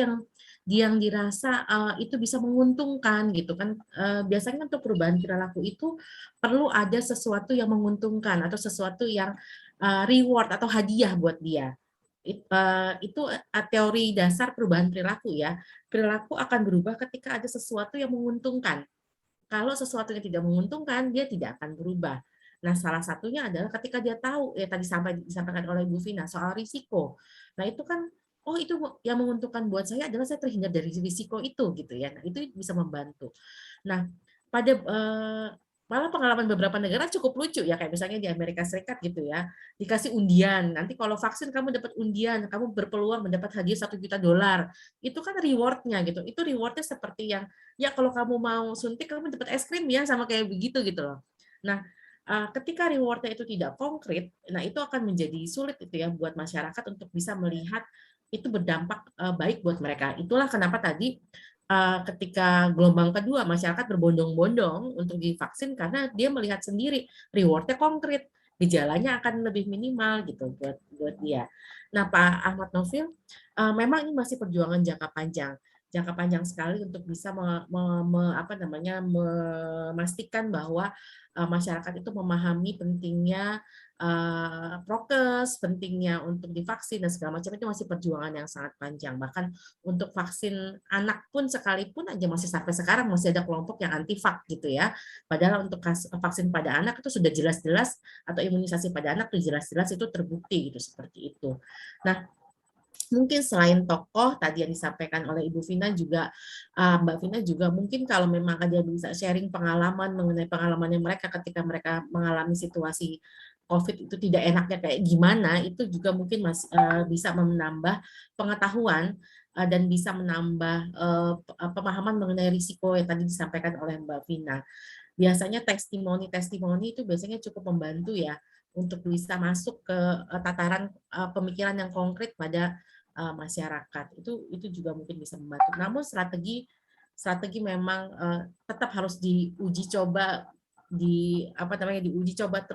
yang dirasa itu bisa menguntungkan gitu kan. Biasanya untuk perubahan perilaku itu perlu ada sesuatu yang menguntungkan atau sesuatu yang reward atau hadiah buat dia. Itu teori dasar perubahan perilaku ya. Perilaku akan berubah ketika ada sesuatu yang menguntungkan. Kalau sesuatu yang tidak menguntungkan, dia tidak akan berubah. Nah, salah satunya adalah ketika dia tahu, ya tadi disampaikan oleh Bu Vina, soal risiko. Nah, itu kan, oh itu yang menguntungkan buat saya adalah saya terhindar dari risiko itu, gitu ya. Nah, itu bisa membantu. Nah, pada malah pengalaman beberapa negara cukup lucu ya, kayak misalnya di Amerika Serikat gitu ya, dikasih undian. Nanti kalau vaksin kamu dapat undian, kamu berpeluang mendapat hadiah $1 juta. Itu kan reward-nya gitu. Itu reward-nya seperti yang ya kalau kamu mau suntik kamu dapat es krim ya, sama kayak begitu gitu loh. Nah, ketika reward-nya itu tidak konkret, nah itu akan menjadi sulit itu ya buat masyarakat untuk bisa melihat itu berdampak baik buat mereka. Itulah kenapa tadi ketika gelombang kedua masyarakat berbondong-bondong untuk divaksin karena dia melihat sendiri reward-nya konkret, gejalanya akan lebih minimal gitu buat dia. Nah, Pak Ahmad Novil, memang ini masih perjuangan jangka panjang sekali untuk bisa memastikan bahwa masyarakat itu memahami pentingnya prokes, pentingnya untuk divaksin dan segala macam. Itu masih perjuangan yang sangat panjang. Bahkan untuk vaksin anak pun sekalipun aja masih sampai sekarang masih ada kelompok yang anti-vak gitu ya. Padahal untuk vaksin pada anak itu sudah jelas-jelas, atau imunisasi pada anak itu jelas-jelas itu terbukti gitu, seperti itu. Nah, mungkin selain tokoh tadi yang disampaikan oleh Ibu Vina juga, Mbak Vina juga mungkin kalau memang ada bisa sharing pengalaman mengenai pengalamannya mereka ketika mereka mengalami situasi COVID itu tidak enaknya kayak gimana, itu juga mungkin bisa menambah pengetahuan dan bisa menambah pemahaman mengenai risiko yang tadi disampaikan oleh Mbak Vina. Biasanya testimoni itu biasanya cukup membantu ya untuk bisa masuk ke tataran pemikiran yang konkret pada masyarakat. Itu juga mungkin bisa membantu. Namun strategi memang tetap harus diuji coba, diuji coba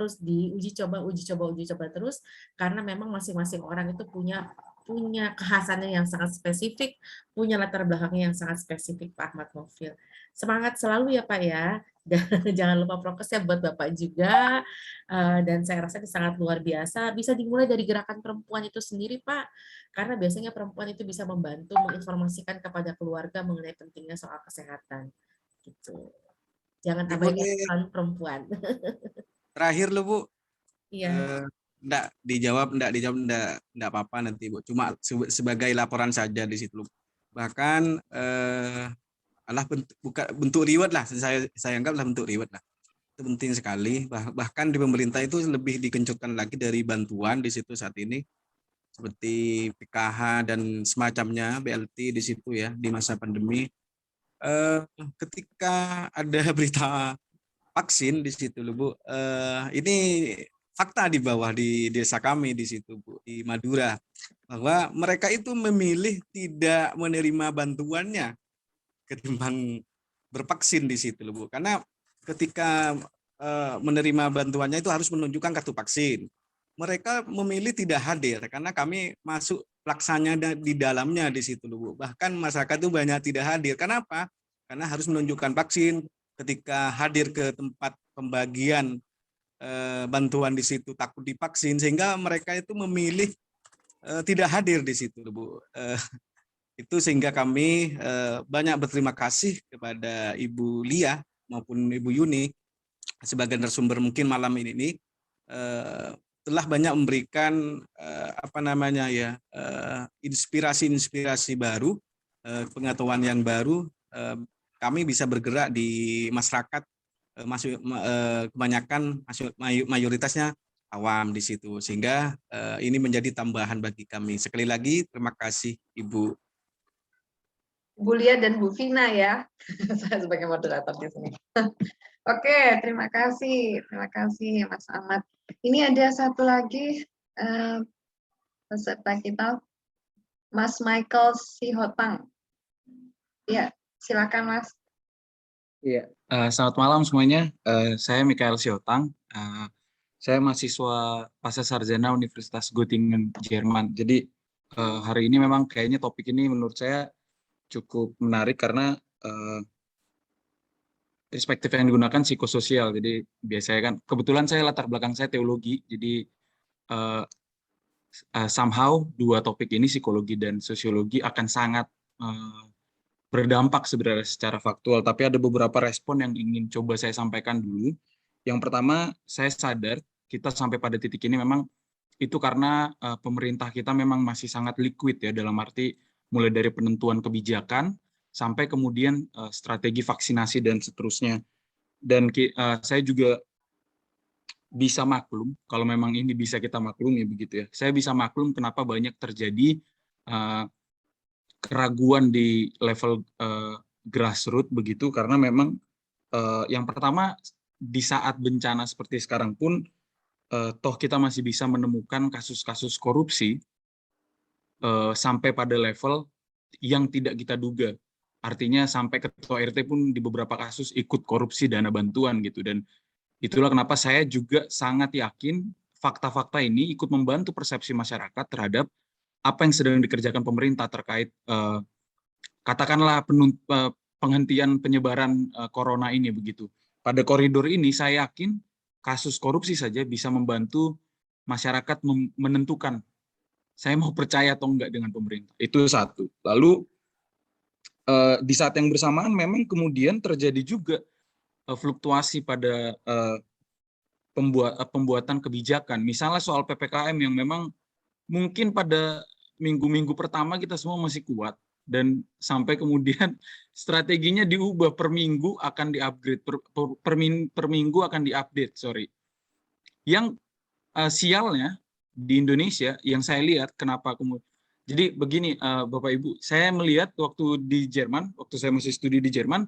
terus, karena memang masing-masing orang itu punya kekhasannya yang sangat spesifik, punya latar belakangnya yang sangat spesifik, Pak Ahmad Novil. Semangat selalu ya Pak ya, dan jangan lupa prokesnya buat Bapak juga, dan saya rasa ini sangat luar biasa. Bisa dimulai dari gerakan perempuan itu sendiri Pak, karena biasanya perempuan itu bisa membantu menginformasikan kepada keluarga mengenai pentingnya soal kesehatan. Gitu. Jangan Ibu abaikan nih peran perempuan. terakhir loh Bu, Iya. enggak enggak apa-apa nanti Bu. Cuma sebagai laporan saja di situ. Bahkan bentuk reward lah, saya anggaplah bentuk reward lah. Itu penting sekali. Bahkan di pemerintah itu lebih dikencutkan lagi dari bantuan di situ saat ini, seperti PKH dan semacamnya, BLT di situ ya di masa pandemi. Ketika ada berita vaksin di situ loh Bu, ini fakta di bawah di desa kami di situ Bu, di Madura, bahwa mereka itu memilih tidak menerima bantuannya ketimbang bervaksin di situ loh Bu, karena ketika menerima bantuannya itu harus menunjukkan kartu vaksin. Mereka memilih tidak hadir karena kami masuk pelaksana di dalamnya di situ loh Bu. Bahkan masyarakat itu banyak tidak hadir. Kenapa? Karena harus menunjukkan vaksin. Ketika hadir ke tempat pembagian bantuan di situ takut divaksin, sehingga mereka itu memilih tidak hadir di situ loh Bu. Itu sehingga kami banyak berterima kasih kepada Ibu Lia maupun Ibu Yuni sebagai narasumber mungkin malam ini telah banyak memberikan inspirasi baru, pengetahuan yang baru. Kami bisa bergerak di masyarakat, kebanyakan mayoritasnya awam di situ, sehingga ini menjadi tambahan bagi kami. Sekali lagi terima kasih Ibu Lia dan Bu Vina ya, saya sebagai moderator di sini. Oke, terima kasih Mas Ahmad. Ini ada satu lagi peserta kita, Mas Michael Sihotang. Ya, silakan Mas. Iya, selamat malam semuanya. Saya Michael Sihotang. Saya mahasiswa pasca sarjana Universitas Göttingen, Jerman. Jadi hari ini memang kayaknya topik ini menurut saya cukup menarik karena perspektif yang digunakan psikososial. Jadi biasanya kan, kebetulan saya latar belakang saya teologi. Jadi somehow dua topik ini, psikologi dan sosiologi, akan sangat berdampak sebenarnya secara faktual. Tapi ada beberapa respon yang ingin coba saya sampaikan dulu. Yang pertama, saya sadar kita sampai pada titik ini memang itu karena pemerintah kita memang masih sangat liquid ya, dalam arti mulai dari penentuan kebijakan sampai kemudian strategi vaksinasi dan seterusnya. Dan saya juga bisa maklum, kalau memang ini bisa kita maklumi begitu ya. Saya bisa maklum kenapa banyak terjadi keraguan di level grassroots begitu, karena memang yang pertama di saat bencana seperti sekarang pun toh kita masih bisa menemukan kasus-kasus korupsi sampai pada level yang tidak kita duga. Artinya sampai ketua RT pun di beberapa kasus ikut korupsi dana bantuan gitu. Dan itulah kenapa saya juga sangat yakin fakta-fakta ini ikut membantu persepsi masyarakat terhadap apa yang sedang dikerjakan pemerintah terkait katakanlah penghentian penyebaran corona ini begitu. Pada koridor ini saya yakin kasus korupsi saja bisa membantu masyarakat menentukan saya mau percaya atau enggak dengan pemerintah. Itu satu. Lalu di saat yang bersamaan memang kemudian terjadi juga fluktuasi pada pembuatan kebijakan. Misalnya soal PPKM yang memang mungkin pada minggu-minggu pertama kita semua masih kuat, dan sampai kemudian strateginya diubah, per minggu akan di-upgrade, per minggu akan di-update, sorry. Yang sialnya di Indonesia yang saya lihat kenapa kemudian, jadi begini Bapak Ibu, saya melihat waktu di Jerman, waktu saya masih studi di Jerman,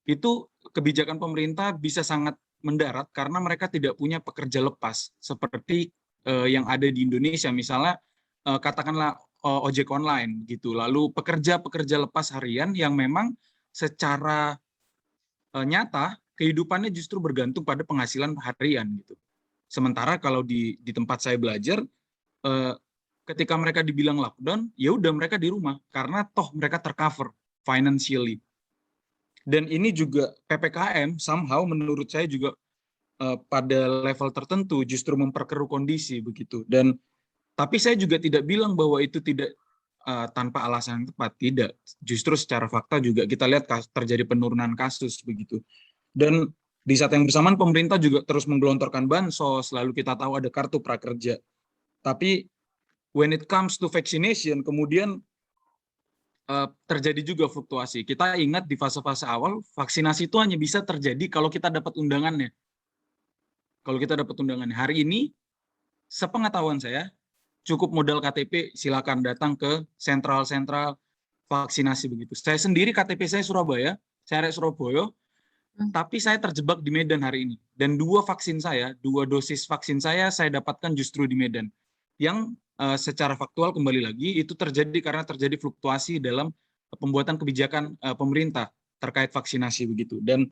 itu kebijakan pemerintah bisa sangat mendarat karena mereka tidak punya pekerja lepas seperti yang ada di Indonesia. Misalnya katakanlah ojek online gitu, lalu pekerja-pekerja lepas harian yang memang secara nyata kehidupannya justru bergantung pada penghasilan harian gitu. Sementara kalau di tempat saya belajar, ketika mereka dibilang lockdown, ya udah mereka di rumah karena toh mereka tercover financially. Dan ini juga PPKM somehow menurut saya juga pada level tertentu justru memperkeruh kondisi begitu. Dan tapi saya juga tidak bilang bahwa itu tidak tanpa alasan yang tepat, tidak. Justru secara fakta juga kita lihat terjadi penurunan kasus begitu. Dan di saat yang bersamaan pemerintah juga terus menggelontorkan bansos, lalu kita tahu ada kartu prakerja. Tapi when it comes to vaccination, kemudian terjadi juga fluktuasi. Kita ingat di fase-fase awal, vaksinasi itu hanya bisa terjadi kalau kita dapat undangannya. Kalau kita dapat undangannya. Hari ini, sepengetahuan saya, cukup modal KTP, silakan datang ke sentral-sentral vaksinasi begitu. Saya sendiri KTP saya Surabaya, saya dari Surabaya, tapi saya terjebak di Medan hari ini. Dan dua dosis vaksin saya dapatkan justru di Medan. Yang secara faktual kembali lagi itu terjadi karena terjadi fluktuasi dalam pembuatan kebijakan pemerintah terkait vaksinasi begitu. Dan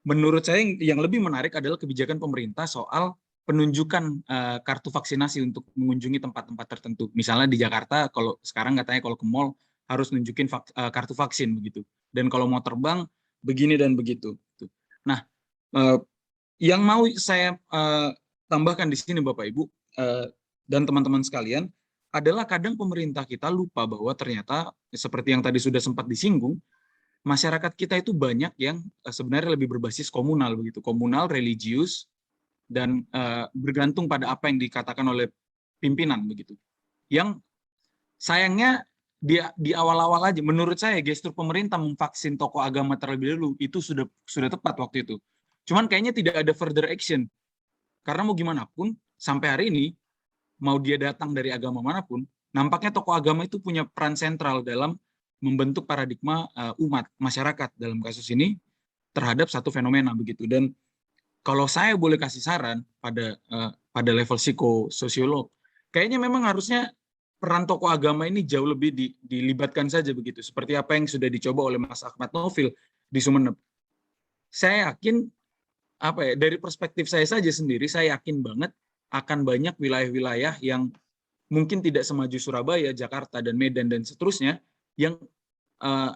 menurut saya yang lebih menarik adalah kebijakan pemerintah soal penunjukan kartu vaksinasi untuk mengunjungi tempat-tempat tertentu. Misalnya di Jakarta, kalau sekarang katanya kalau ke mall harus nunjukin kartu vaksin begitu. Dan kalau mau terbang begini dan begitu. Nah, yang mau saya tambahkan di sini Bapak Ibu dan teman-teman sekalian adalah kadang pemerintah kita lupa bahwa ternyata seperti yang tadi sudah sempat disinggung, masyarakat kita itu banyak yang sebenarnya lebih berbasis komunal begitu, komunal, religius, dan bergantung pada apa yang dikatakan oleh pimpinan begitu. Yang sayangnya di awal-awal aja, menurut saya gestur pemerintah memvaksin tokoh agama terlebih dahulu itu sudah tepat waktu itu. Cuman kayaknya tidak ada further action. Karena mau gimana pun, sampai hari ini, mau dia datang dari agama manapun, nampaknya tokoh agama itu punya peran sentral dalam membentuk paradigma umat, masyarakat dalam kasus ini terhadap satu fenomena begitu. Dan kalau saya boleh kasih saran pada level psikososiolog, kayaknya memang harusnya peran tokoh agama ini jauh lebih dilibatkan saja begitu. Seperti apa yang sudah dicoba oleh Mas Ahmad Naufil di Sumeneb. Saya yakin dari perspektif saya saja sendiri, saya yakin banget akan banyak wilayah-wilayah yang mungkin tidak semaju Surabaya, Jakarta, dan Medan, dan seterusnya, yang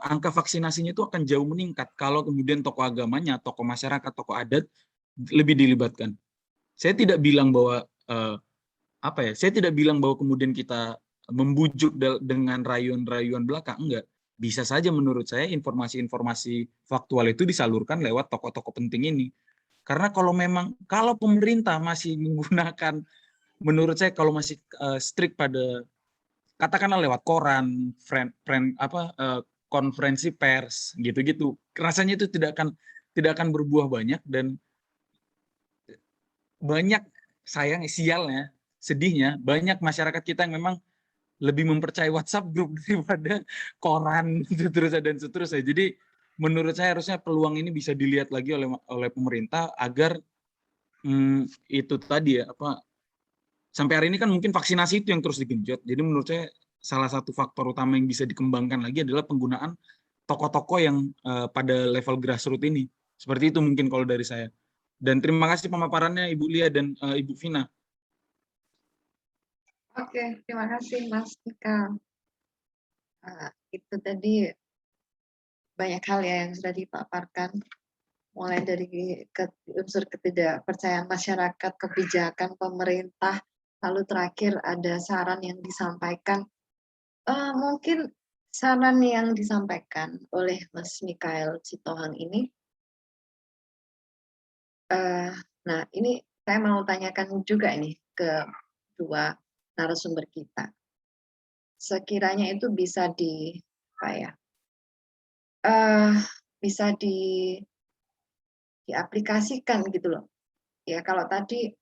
angka vaksinasinya itu akan jauh meningkat kalau kemudian tokoh agamanya, tokoh masyarakat, tokoh adat lebih dilibatkan. Saya tidak bilang bahwa apa ya? Saya tidak bilang bahwa kemudian kita membujuk dengan rayuan-rayuan belaka, enggak. Bisa saja menurut saya informasi-informasi faktual itu disalurkan lewat tokoh-tokoh penting ini. Karena kalau pemerintah masih menggunakan, menurut saya kalau masih strict pada katakanlah lewat koran, konferensi pers, gitu-gitu, rasanya itu tidak akan berbuah banyak, dan banyak sialnya, sedihnya, banyak masyarakat kita yang memang lebih mempercayai WhatsApp grup daripada koran dan seterusnya. Jadi menurut saya harusnya peluang ini bisa dilihat lagi oleh pemerintah agar itu tadi ya, sampai hari ini kan mungkin vaksinasi itu yang terus digenjot. Jadi menurut saya salah satu faktor utama yang bisa dikembangkan lagi adalah penggunaan tokoh-tokoh yang pada level grassroots ini. Seperti itu mungkin kalau dari saya. Dan terima kasih pemaparannya Ibu Lia dan Ibu Vina. Oke, terima kasih Mas Mika. Itu tadi banyak hal ya yang sudah dipaparkan, mulai dari unsur ketidakpercayaan masyarakat, kebijakan pemerintah, lalu terakhir ada saran yang disampaikan. Mungkin saran yang disampaikan oleh Mas Mikael Sitohang ini, nah ini saya mau tanyakan juga ini ke dua narasumber kita. Sekiranya itu bisa bisa diaplikasikan gitu loh. Ya kalau tadi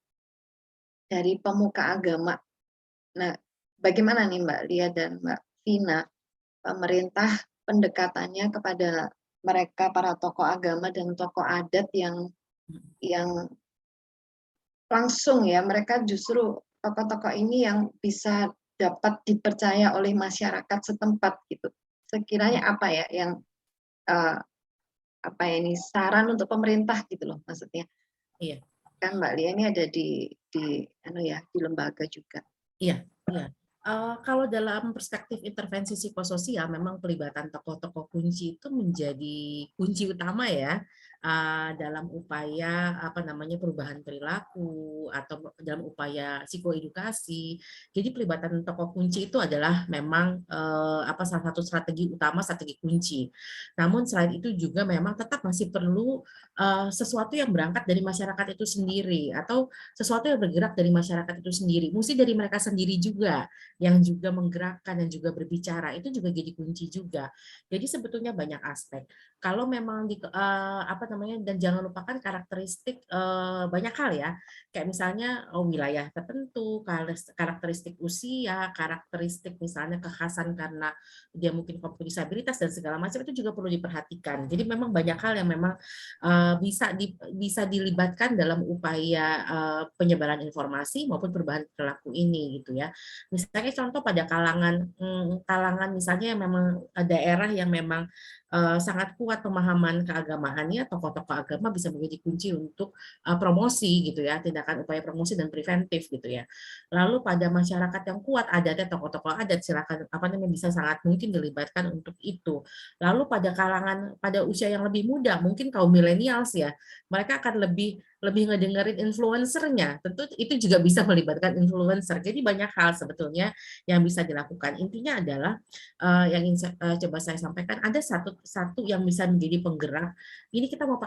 dari pemuka agama. Nah, bagaimana nih Mbak Lia dan Mbak Vina, pemerintah pendekatannya kepada mereka para tokoh agama dan tokoh adat yang langsung ya, mereka justru tokoh-tokoh ini yang bisa dapat dipercaya oleh masyarakat setempat gitu. Sekiranya apa ya yang saran untuk pemerintah gitu loh maksudnya. Iya. Kan Mbak Lia ini ada di lembaga juga. Iya. Kalau dalam perspektif intervensi psikososial, memang pelibatan tokoh-tokoh kunci itu menjadi kunci utama ya dalam upaya perubahan perilaku atau dalam upaya psikoedukasi. Jadi pelibatan tokoh kunci itu adalah memang salah satu strategi utama, strategi kunci. Namun selain itu juga memang tetap masih perlu sesuatu yang berangkat dari masyarakat itu sendiri atau sesuatu yang bergerak dari masyarakat itu sendiri, mesti dari mereka sendiri juga yang juga menggerakkan dan juga berbicara, itu juga jadi kunci juga. Jadi sebetulnya banyak aspek. Kalau memang dan jangan lupakan karakteristik banyak hal ya, kayak misalnya wilayah tertentu, karakteristik usia, karakteristik misalnya kekhasan karena dia mungkin kelompok disabilitas dan segala macam, itu juga perlu diperhatikan. Jadi memang banyak hal yang memang bisa dilibatkan dalam upaya penyebaran informasi maupun perubahan perilaku ini gitu ya. Misalnya contoh pada kalangan misalnya yang memang daerah yang memang sangat kuat pemahaman keagamaannya, tokoh-tokoh agama bisa menjadi kunci untuk promosi gitu ya, tindakan upaya promosi dan preventif gitu ya. Lalu pada masyarakat yang kuat adatnya, tokoh-tokoh adat silakan bisa sangat mungkin dilibatkan untuk itu. Lalu pada usia yang lebih muda, mungkin kaum milenials ya, mereka akan lebih ngedengerin influencernya. Tentu itu juga bisa melibatkan influencer. Jadi banyak hal sebetulnya yang bisa dilakukan. Intinya adalah yang ingin coba saya sampaikan, ada satu yang bisa menjadi penggerak. Ini kita mau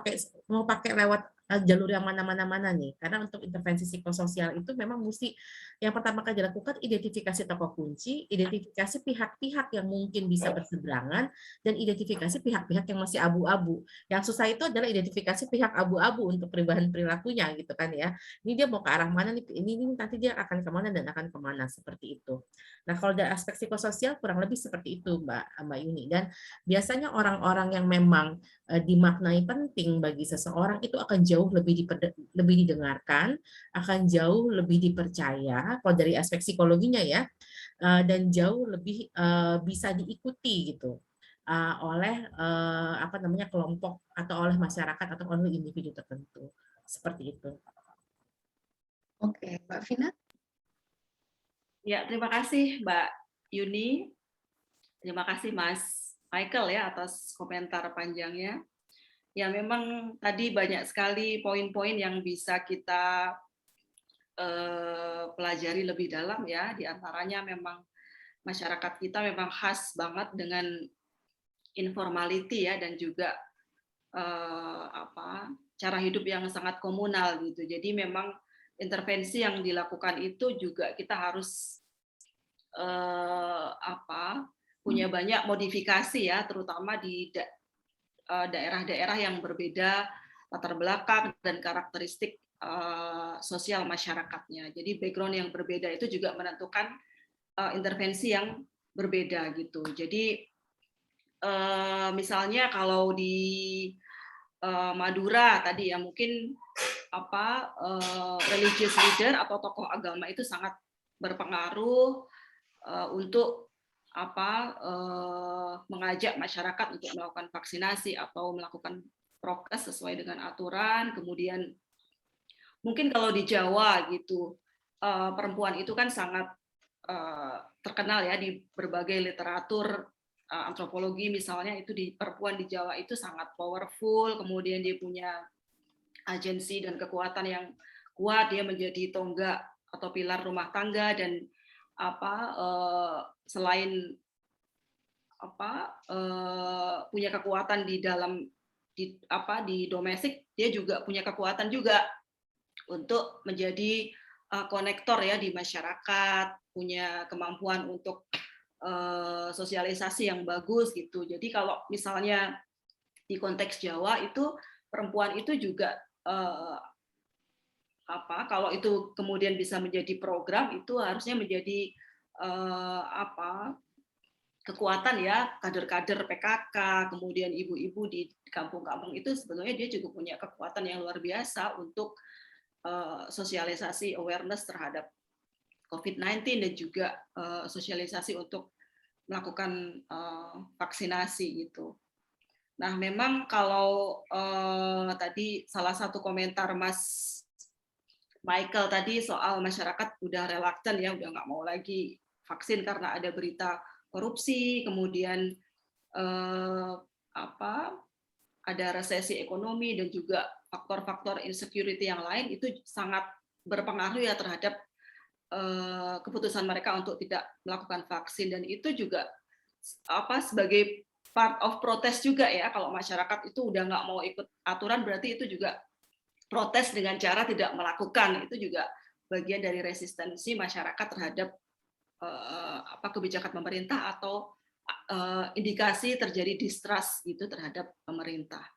pakai lewat jalur yang mana nih. Karena untuk intervensi psikososial itu memang mesti yang pertama kali dilakukan identifikasi tokoh kunci, identifikasi pihak-pihak yang mungkin bisa berseberangan, dan identifikasi pihak-pihak yang masih abu-abu. Yang susah itu adalah identifikasi pihak abu-abu untuk perubahan perilakunya gitu kan ya. Ini dia mau ke arah mana nih, ini nanti dia akan kemana dan akan kemana, seperti itu. Nah kalau dari aspek psikososial kurang lebih seperti itu Mbak Yuni. Dan biasanya orang-orang yang memang dimaknai penting bagi seseorang itu akan jauh lebih didengarkan, akan jauh lebih dipercaya kalau dari aspek psikologinya ya, dan jauh lebih bisa diikuti gitu oleh kelompok atau oleh masyarakat atau oleh individu tertentu, seperti itu. Oke, Mbak Vina. Ya, terima kasih Mbak Yuni. Terima kasih Mas Michael ya atas komentar panjangnya. Ya memang tadi banyak sekali poin-poin yang bisa kita pelajari lebih dalam ya. Di antaranya memang masyarakat kita memang khas banget dengan informality ya, dan juga cara hidup yang sangat komunal gitu. Jadi memang intervensi yang dilakukan itu juga kita harus punya banyak modifikasi ya, terutama di daerah-daerah yang berbeda latar belakang dan karakteristik sosial masyarakatnya. Jadi background yang berbeda itu juga menentukan intervensi yang berbeda gitu. Jadi misalnya kalau di Madura tadi ya, mungkin religious leader atau tokoh agama itu sangat berpengaruh untuk mengajak masyarakat untuk melakukan vaksinasi atau melakukan prokes sesuai dengan aturan. Kemudian mungkin kalau di Jawa gitu, perempuan itu kan sangat terkenal ya di berbagai literatur antropologi, misalnya itu di perempuan di Jawa itu sangat powerful, kemudian dia punya agensi dan kekuatan yang kuat, dia menjadi tonggak atau pilar rumah tangga, dan selain punya kekuatan di dalam di domestik, dia juga punya kekuatan juga untuk menjadi konektor ya di masyarakat, punya kemampuan untuk sosialisasi yang bagus gitu. Jadi kalau misalnya di konteks Jawa itu perempuan itu juga kalau itu kemudian bisa menjadi program, itu harusnya menjadi kekuatan ya, kader-kader PKK, kemudian ibu-ibu di kampung-kampung itu sebenarnya dia juga punya kekuatan yang luar biasa untuk sosialisasi awareness terhadap COVID-19 dan juga sosialisasi untuk melakukan vaksinasi gitu. Nah, memang kalau tadi salah satu komentar Mas Michael tadi soal masyarakat udah reluctant ya, udah nggak mau lagi vaksin karena ada berita korupsi, kemudian ada resesi ekonomi dan juga faktor-faktor insecurity yang lain, itu sangat berpengaruh ya terhadap keputusan mereka untuk tidak melakukan vaksin. Dan itu juga sebagai part of protes juga ya, kalau masyarakat itu udah nggak mau ikut aturan, berarti itu juga protes dengan cara tidak melakukan. Itu juga bagian dari resistensi masyarakat terhadap kebijakan pemerintah atau indikasi terjadi distrust gitu terhadap pemerintah.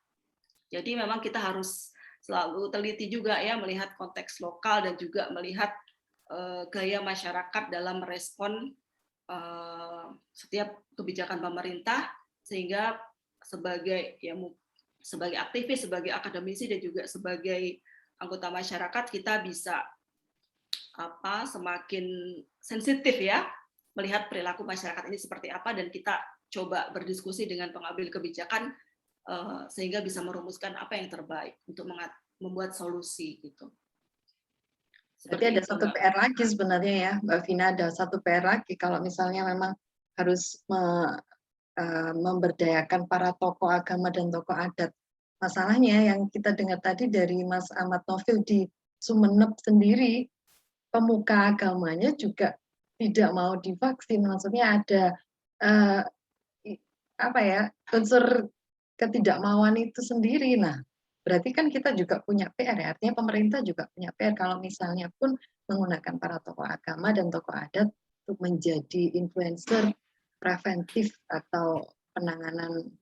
Jadi memang kita harus selalu teliti juga ya, melihat konteks lokal dan juga melihat gaya masyarakat dalam merespon setiap kebijakan pemerintah, sehingga sebagai aktivis, sebagai akademisi dan juga sebagai anggota masyarakat kita bisa semakin sensitif ya melihat perilaku masyarakat ini seperti apa, dan kita coba berdiskusi dengan pengambil kebijakan sehingga bisa merumuskan apa yang terbaik untuk membuat solusi gitu. Berarti ada satu PR lagi sebenarnya ya, Mbak Vina, ada satu PR lagi kalau misalnya memang harus memberdayakan para tokoh agama dan tokoh adat. Masalahnya yang kita dengar tadi dari Mas Ahmad Nofil di Sumeneb sendiri, pemuka agamanya juga tidak mau divaksin. Maksudnya ada unsur ketidakmauan itu sendiri. Nah, berarti kan kita juga punya PR ya, artinya pemerintah juga punya PR kalau misalnya pun menggunakan para tokoh agama dan tokoh adat untuk menjadi influencer preventif atau penanganan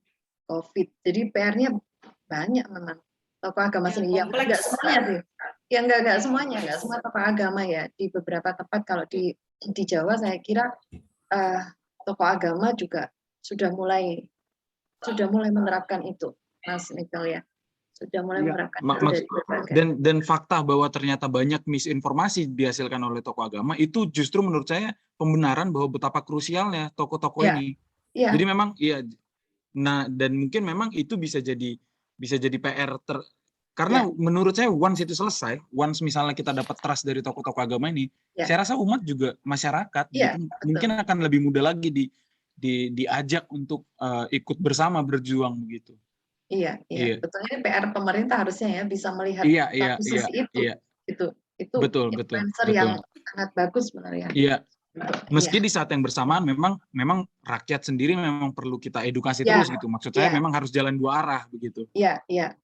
COVID. Jadi PR-nya banyak memang. Tokoh agama sendiri, enggak semuanya sih. Ya enggak semuanya, enggak semua tokoh agama ya. Di beberapa tempat kalau di Jawa saya kira tokoh agama juga sudah mulai menerapkan itu, Mas Michael ya. Sudah mulai menerapkan dan fakta bahwa ternyata banyak misinformasi dihasilkan oleh tokoh agama itu justru menurut saya pembenaran bahwa betapa krusialnya tokoh-tokoh ini. Ya. Jadi memang ya, nah dan mungkin memang itu bisa jadi PR karena menurut saya once itu selesai, once misalnya kita dapat trust dari tokoh-tokoh agama ini, saya rasa umat juga masyarakat gitu, mungkin akan lebih mudah lagi diajak untuk ikut bersama berjuang begitu. Iya. Betulnya PR pemerintah harusnya ya bisa melihat satu sisi itu. Gitu. itu Betul. influencer yang sangat bagus sebenarnya. Iya. Meski Iya. di saat yang bersamaan memang rakyat sendiri memang perlu kita edukasi Ya, terus gitu. Maksud saya ya. memang harus jalan dua arah begitu. Iya. Iya.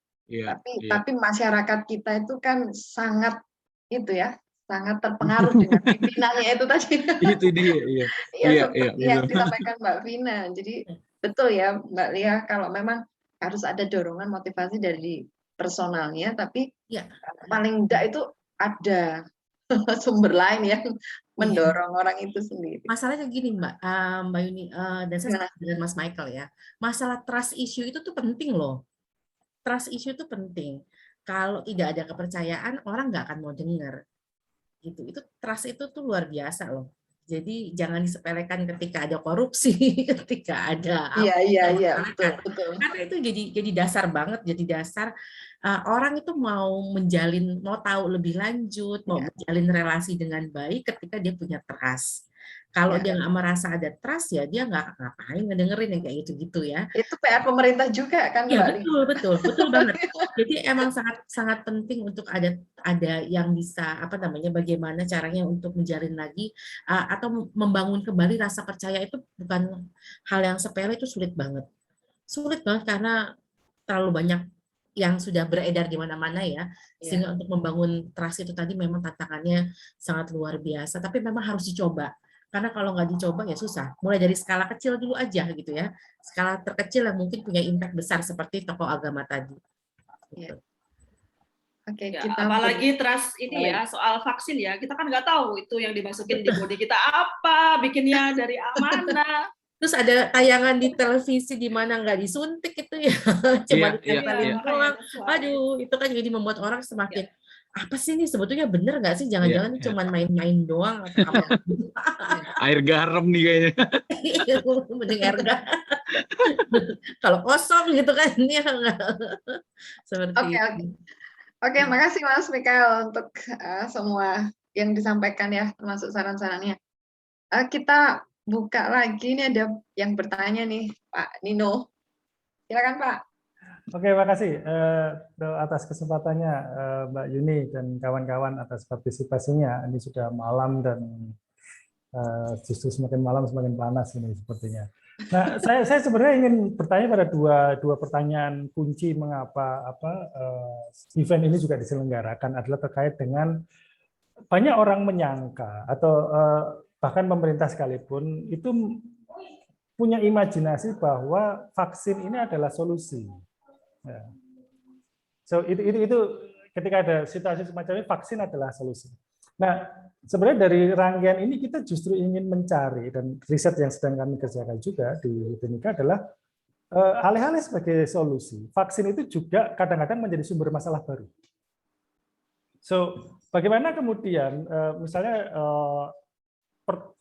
Tapi masyarakat kita itu kan sangat sangat terpengaruh dengan pimpinannya itu tadi. Itu dia. Iya. Iya, seperti yang betul. disampaikan Mbak Vina. Jadi betul ya Mbak Lia, kalau memang harus ada dorongan motivasi dari personalnya, tapi Ya. paling enggak itu ada sumber lain yang mendorong orang itu sendiri. Masalahnya gini Mbak Yuni, dan saya sepakat dengan Mas Michael ya. Masalah trust issue itu tuh penting loh. Trust issue itu penting. Kalau tidak ada kepercayaan, orang nggak akan mau dengar. Itu trust itu tuh luar biasa loh. Jadi jangan disepelekan ketika ada korupsi, ketika ada Iya, betul. Karena itu jadi dasar banget, jadi dasar orang itu mau tahu lebih lanjut, mau menjalin relasi dengan baik ketika dia punya trust. Kalau dia nggak merasa ada trust, ya dia nggak ngapain ngedengerin yang kayak gitu-gitu ya. Itu PR pemerintah juga kan, Mbak? Ya, betul banget. Jadi emang sangat penting untuk ada yang bisa bagaimana caranya untuk menjalin lagi atau membangun kembali rasa percaya. Itu bukan hal yang sepele, itu sulit banget karena terlalu banyak yang sudah beredar di mana-mana ya, sehingga untuk membangun trust itu tadi memang tantangannya sangat luar biasa, tapi memang harus dicoba. Karena kalau nggak dicoba ya susah. Mulai dari skala kecil dulu aja gitu ya. Skala terkecil yang mungkin punya impact besar seperti tokoh agama tadi. Gitu. Oke, apalagi trust ini ya, soal vaksin ya. Kita kan nggak tahu itu yang dimasukin di body kita apa, bikinnya dari mana. Terus ada tayangan di televisi di mana nggak disuntik itu ya. Cuma ditempelin doang. Aduh, itu kan jadi membuat orang semakin apa sih ini sebetulnya bener nggak sih? Jangan-jangan cuma main-main doang atau apa? Air garam nih kayaknya. Mending air garam. Kalau kosong gitu kan ya seperti itu. Oke, makasih Mas Mikael untuk semua yang disampaikan ya, termasuk saran-sarannya. Kita buka lagi, ini ada yang bertanya nih, Pak Nino. Silakan Pak. Oke, makasih atas kesempatannya Mbak Yuni dan kawan-kawan atas partisipasinya. Ini sudah malam dan justru semakin malam semakin panas ini sepertinya. Nah, saya sebenarnya ingin bertanya pada dua pertanyaan kunci mengapa event ini juga diselenggarakan adalah terkait dengan banyak orang menyangka atau bahkan pemerintah sekalipun itu punya imajinasi bahwa vaksin ini adalah solusi. Ya. So itu ketika ada situasi semacam ini vaksin adalah solusi. Nah, sebenarnya dari rangkaian ini kita justru ingin mencari dan riset yang sedang kami kerjakan juga di Unika adalah alih-alih sebagai solusi, vaksin itu juga kadang-kadang menjadi sumber masalah baru. So, bagaimana kemudian misalnya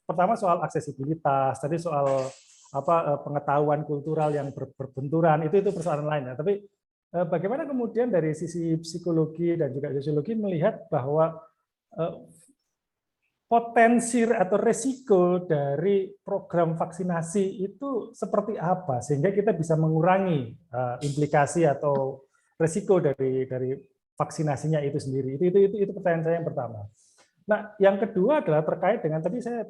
pertama soal aksesibilitas, tadi soal pengetahuan kultural yang berbenturan itu persoalan lainnya. Tapi bagaimana kemudian dari sisi psikologi dan juga sosiologi melihat bahwa potensi atau resiko dari program vaksinasi itu seperti apa sehingga kita bisa mengurangi implikasi atau resiko dari vaksinasinya itu sendiri. Itu pertanyaan saya yang pertama. Nah, yang kedua adalah terkait dengan tadi saya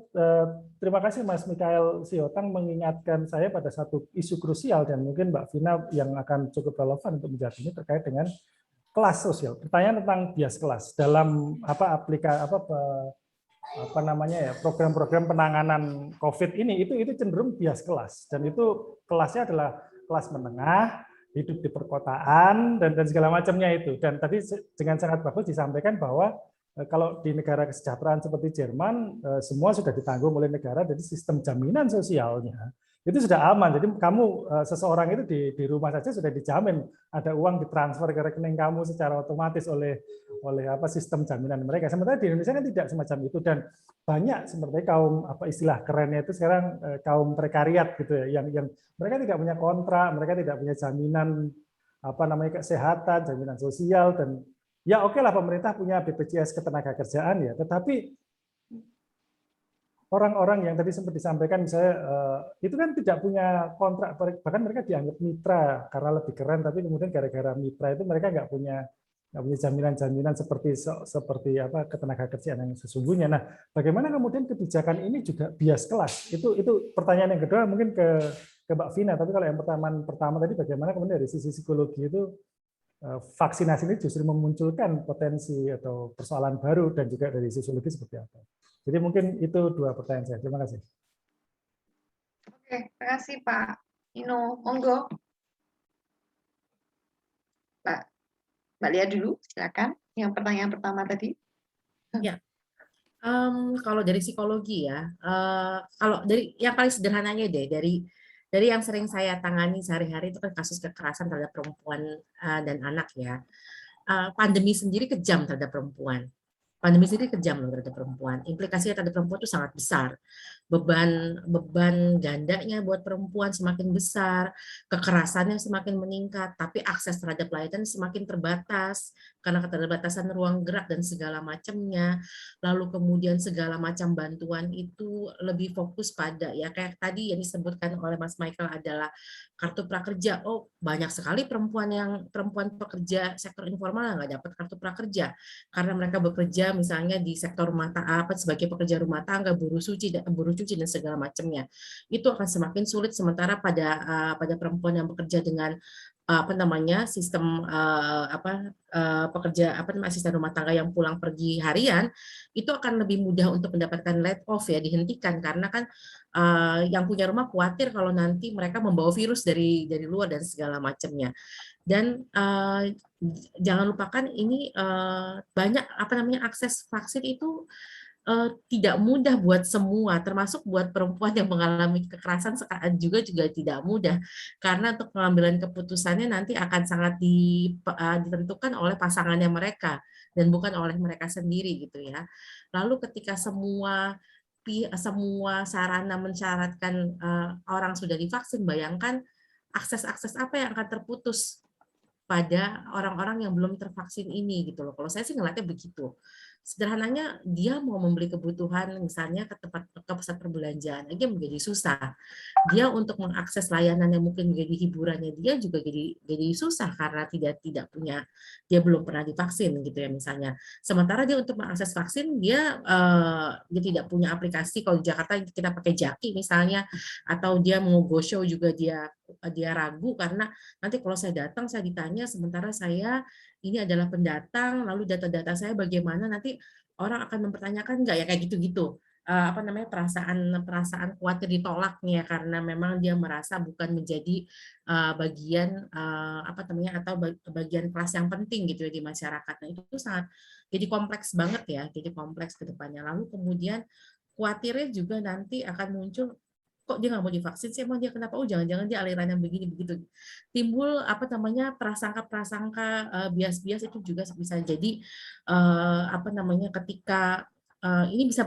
terima kasih Mas Mikael Siotang mengingatkan saya pada satu isu krusial dan mungkin Mbak Vina yang akan cukup relevan untuk menjawab ini terkait dengan kelas sosial. Pertanyaan tentang bias kelas dalam program-program penanganan COVID ini itu cenderung bias kelas dan itu kelasnya adalah kelas menengah, hidup di perkotaan dan segala macamnya itu. Dan tadi dengan sangat bagus disampaikan bahwa kalau di negara kesejahteraan seperti Jerman, semua sudah ditanggung oleh negara, jadi sistem jaminan sosialnya itu sudah aman. Jadi kamu seseorang itu di rumah saja sudah dijamin ada uang ditransfer ke rekening kamu secara otomatis oleh sistem jaminan mereka. Sementara di Indonesia kan tidak semacam itu dan banyak seperti kaum istilah kerennya itu sekarang kaum prekariat gitu ya, yang mereka tidak punya kontrak, mereka tidak punya jaminan kesehatan, jaminan sosial dan ya oke lah pemerintah punya BPJS ketenagakerjaan ya, tetapi orang-orang yang tadi sempat disampaikan misalnya itu kan tidak punya kontrak, bahkan mereka dianggap mitra karena lebih keren, tapi kemudian gara-gara mitra itu mereka nggak nggak punya jaminan-jaminan seperti apa ketenagakerjaan yang sesungguhnya. Nah, bagaimana kemudian kebijakan ini juga bias kelas? Itu pertanyaan yang kedua mungkin ke Mbak Vina. Tapi kalau yang pertama tadi bagaimana kemudian dari sisi psikologi itu vaksinasi ini justru memunculkan potensi atau persoalan baru, dan juga dari sosiologi seperti apa? Jadi mungkin itu dua pertanyaan saya. Terima kasih. Oke, terima kasih Pak Nino. Monggo. Mbak Lia dulu, silakan. Yang pertanyaan pertama tadi. Ya, kalau dari psikologi ya, kalau dari yang paling sederhananya deh, dari yang sering saya tangani sehari-hari itu kan kasus kekerasan terhadap perempuan dan anak ya. Pandemi sendiri kejam terhadap perempuan. Pandemi sendiri kejam loh terhadap perempuan. Implikasinya terhadap perempuan itu sangat besar. Beban gandanya buat perempuan semakin besar, kekerasannya semakin meningkat, tapi akses terhadap layanan semakin terbatas karena keterbatasan ruang gerak dan segala macamnya. Lalu kemudian segala macam bantuan itu lebih fokus pada ya kayak tadi yang disebutkan oleh Mas Michael adalah kartu prakerja. Oh, banyak sekali perempuan pekerja sektor informal yang nggak dapat kartu prakerja karena mereka bekerja misalnya di sektor sebagai pekerja rumah tangga, buruh cuci dan segala macamnya. Itu akan semakin sulit, sementara pada perempuan yang bekerja dengan sistem pekerja asisten rumah tangga yang pulang pergi harian, itu akan lebih mudah untuk mendapatkan let off ya, dihentikan, karena kan yang punya rumah khawatir kalau nanti mereka membawa virus dari luar dan segala macamnya. Dan jangan lupakan ini banyak akses vaksin itu tidak mudah buat semua, termasuk buat perempuan yang mengalami kekerasan juga tidak mudah, karena untuk pengambilan keputusannya nanti akan sangat ditentukan oleh pasangannya mereka dan bukan oleh mereka sendiri gitu ya. Lalu ketika semua sarana mensyaratkan orang sudah divaksin, bayangkan akses apa yang akan terputus pada orang-orang yang belum tervaksin ini gitu loh. Kalau saya sih ngeliatnya begitu. Sederhananya dia mau membeli kebutuhan misalnya ke pusat perbelanjaan aja menjadi susah. Dia untuk mengakses layanan yang mungkin menjadi hiburannya dia juga jadi susah karena dia belum pernah divaksin gitu ya misalnya. Sementara dia untuk mengakses vaksin dia tidak punya aplikasi. Kalau di Jakarta kita pakai Jaki misalnya, atau dia mau go show juga dia ragu karena nanti kalau saya datang saya ditanya, sementara saya ini adalah pendatang, lalu data-data saya bagaimana, nanti orang akan mempertanyakan nggak ya, kayak gitu-gitu. Perasaan khawatir ditolaknya karena memang dia merasa bukan menjadi bagian atau bagian kelas yang penting gitu ya di masyarakat. Nah, itu sangat jadi kompleks banget ya, jadi kompleks ke depannya. Lalu kemudian khawatirnya juga nanti akan muncul, kok dia nggak mau divaksin sih, emang dia kenapa? Oh, jangan-jangan dia alirannya begini begitu. Timbul prasangka bias-bias itu juga bisa jadi ketika ini bisa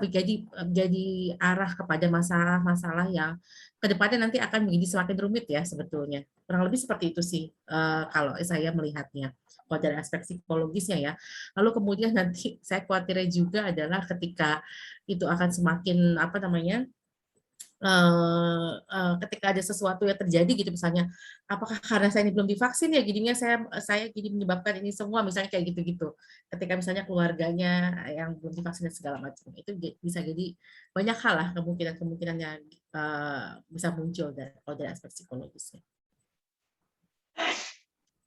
jadi arah kepada masalah-masalah yang kedepannya nanti akan menjadi semakin rumit ya sebetulnya. Kurang lebih seperti itu sih kalau saya melihatnya. Kalau dari aspek psikologisnya ya. Lalu kemudian nanti saya khawatirnya juga adalah ketika itu akan semakin ketika ada sesuatu yang terjadi gitu, misalnya apakah karena saya ini belum divaksin ya jadinya saya jadi menyebabkan ini semua, misalnya kayak gitu-gitu. Ketika misalnya keluarganya yang belum divaksin dan segala macam, itu bisa jadi banyak hal lah kemungkinan yang bisa muncul kalau dari aspek psikologisnya.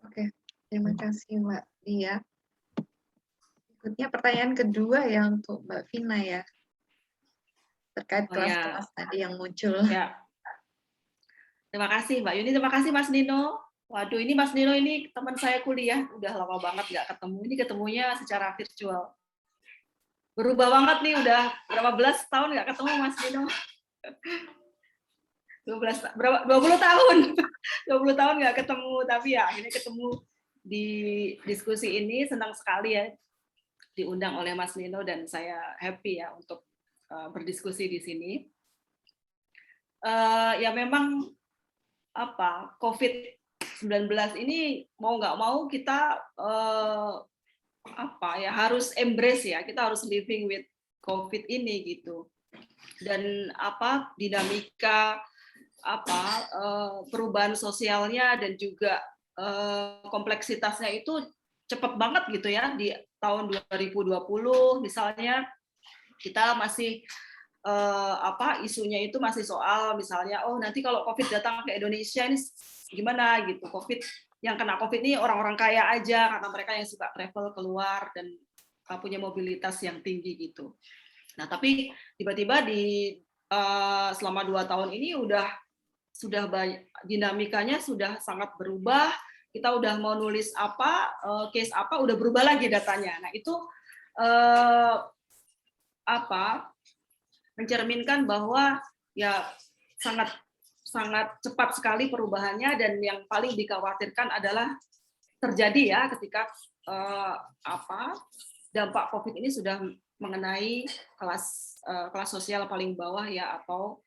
Oke, terima kasih Mbak Lia. Berikutnya pertanyaan kedua ya untuk Mbak Vina ya, terkait kelas-kelas tadi yang muncul. Ya. Terima kasih Mbak Yuni, terima kasih Mas Nino. Waduh, ini Mas Nino ini teman saya kuliah, udah lama banget nggak ketemu. Ini ketemunya secara virtual. Berubah banget nih, udah berapa belas tahun nggak ketemu Mas Nino. 20 tahun. 20 tahun nggak ketemu, tapi ya akhirnya ketemu di diskusi ini. Senang sekali ya diundang oleh Mas Nino dan saya happy ya untuk berdiskusi di sini. Ya memang COVID-19 ini mau nggak mau kita harus embrace ya, kita harus living with COVID ini gitu. Dan dinamika perubahan sosialnya dan juga kompleksitasnya itu cepat banget gitu ya di tahun 2020 misalnya kita masih isunya itu masih soal misalnya nanti kalau COVID datang ke Indonesia ini gimana gitu. Yang kena COVID ini orang-orang kaya aja karena mereka yang suka travel keluar dan punya mobilitas yang tinggi gitu. Nah, tapi tiba-tiba selama 2 tahun ini sudah banyak, dinamikanya sudah sangat berubah. Kita udah mau nulis case apa, udah berubah lagi datanya. Nah, itu mencerminkan bahwa ya sangat cepat sekali perubahannya, dan yang paling dikhawatirkan adalah terjadi ya ketika dampak COVID ini sudah mengenai kelas sosial paling bawah ya, atau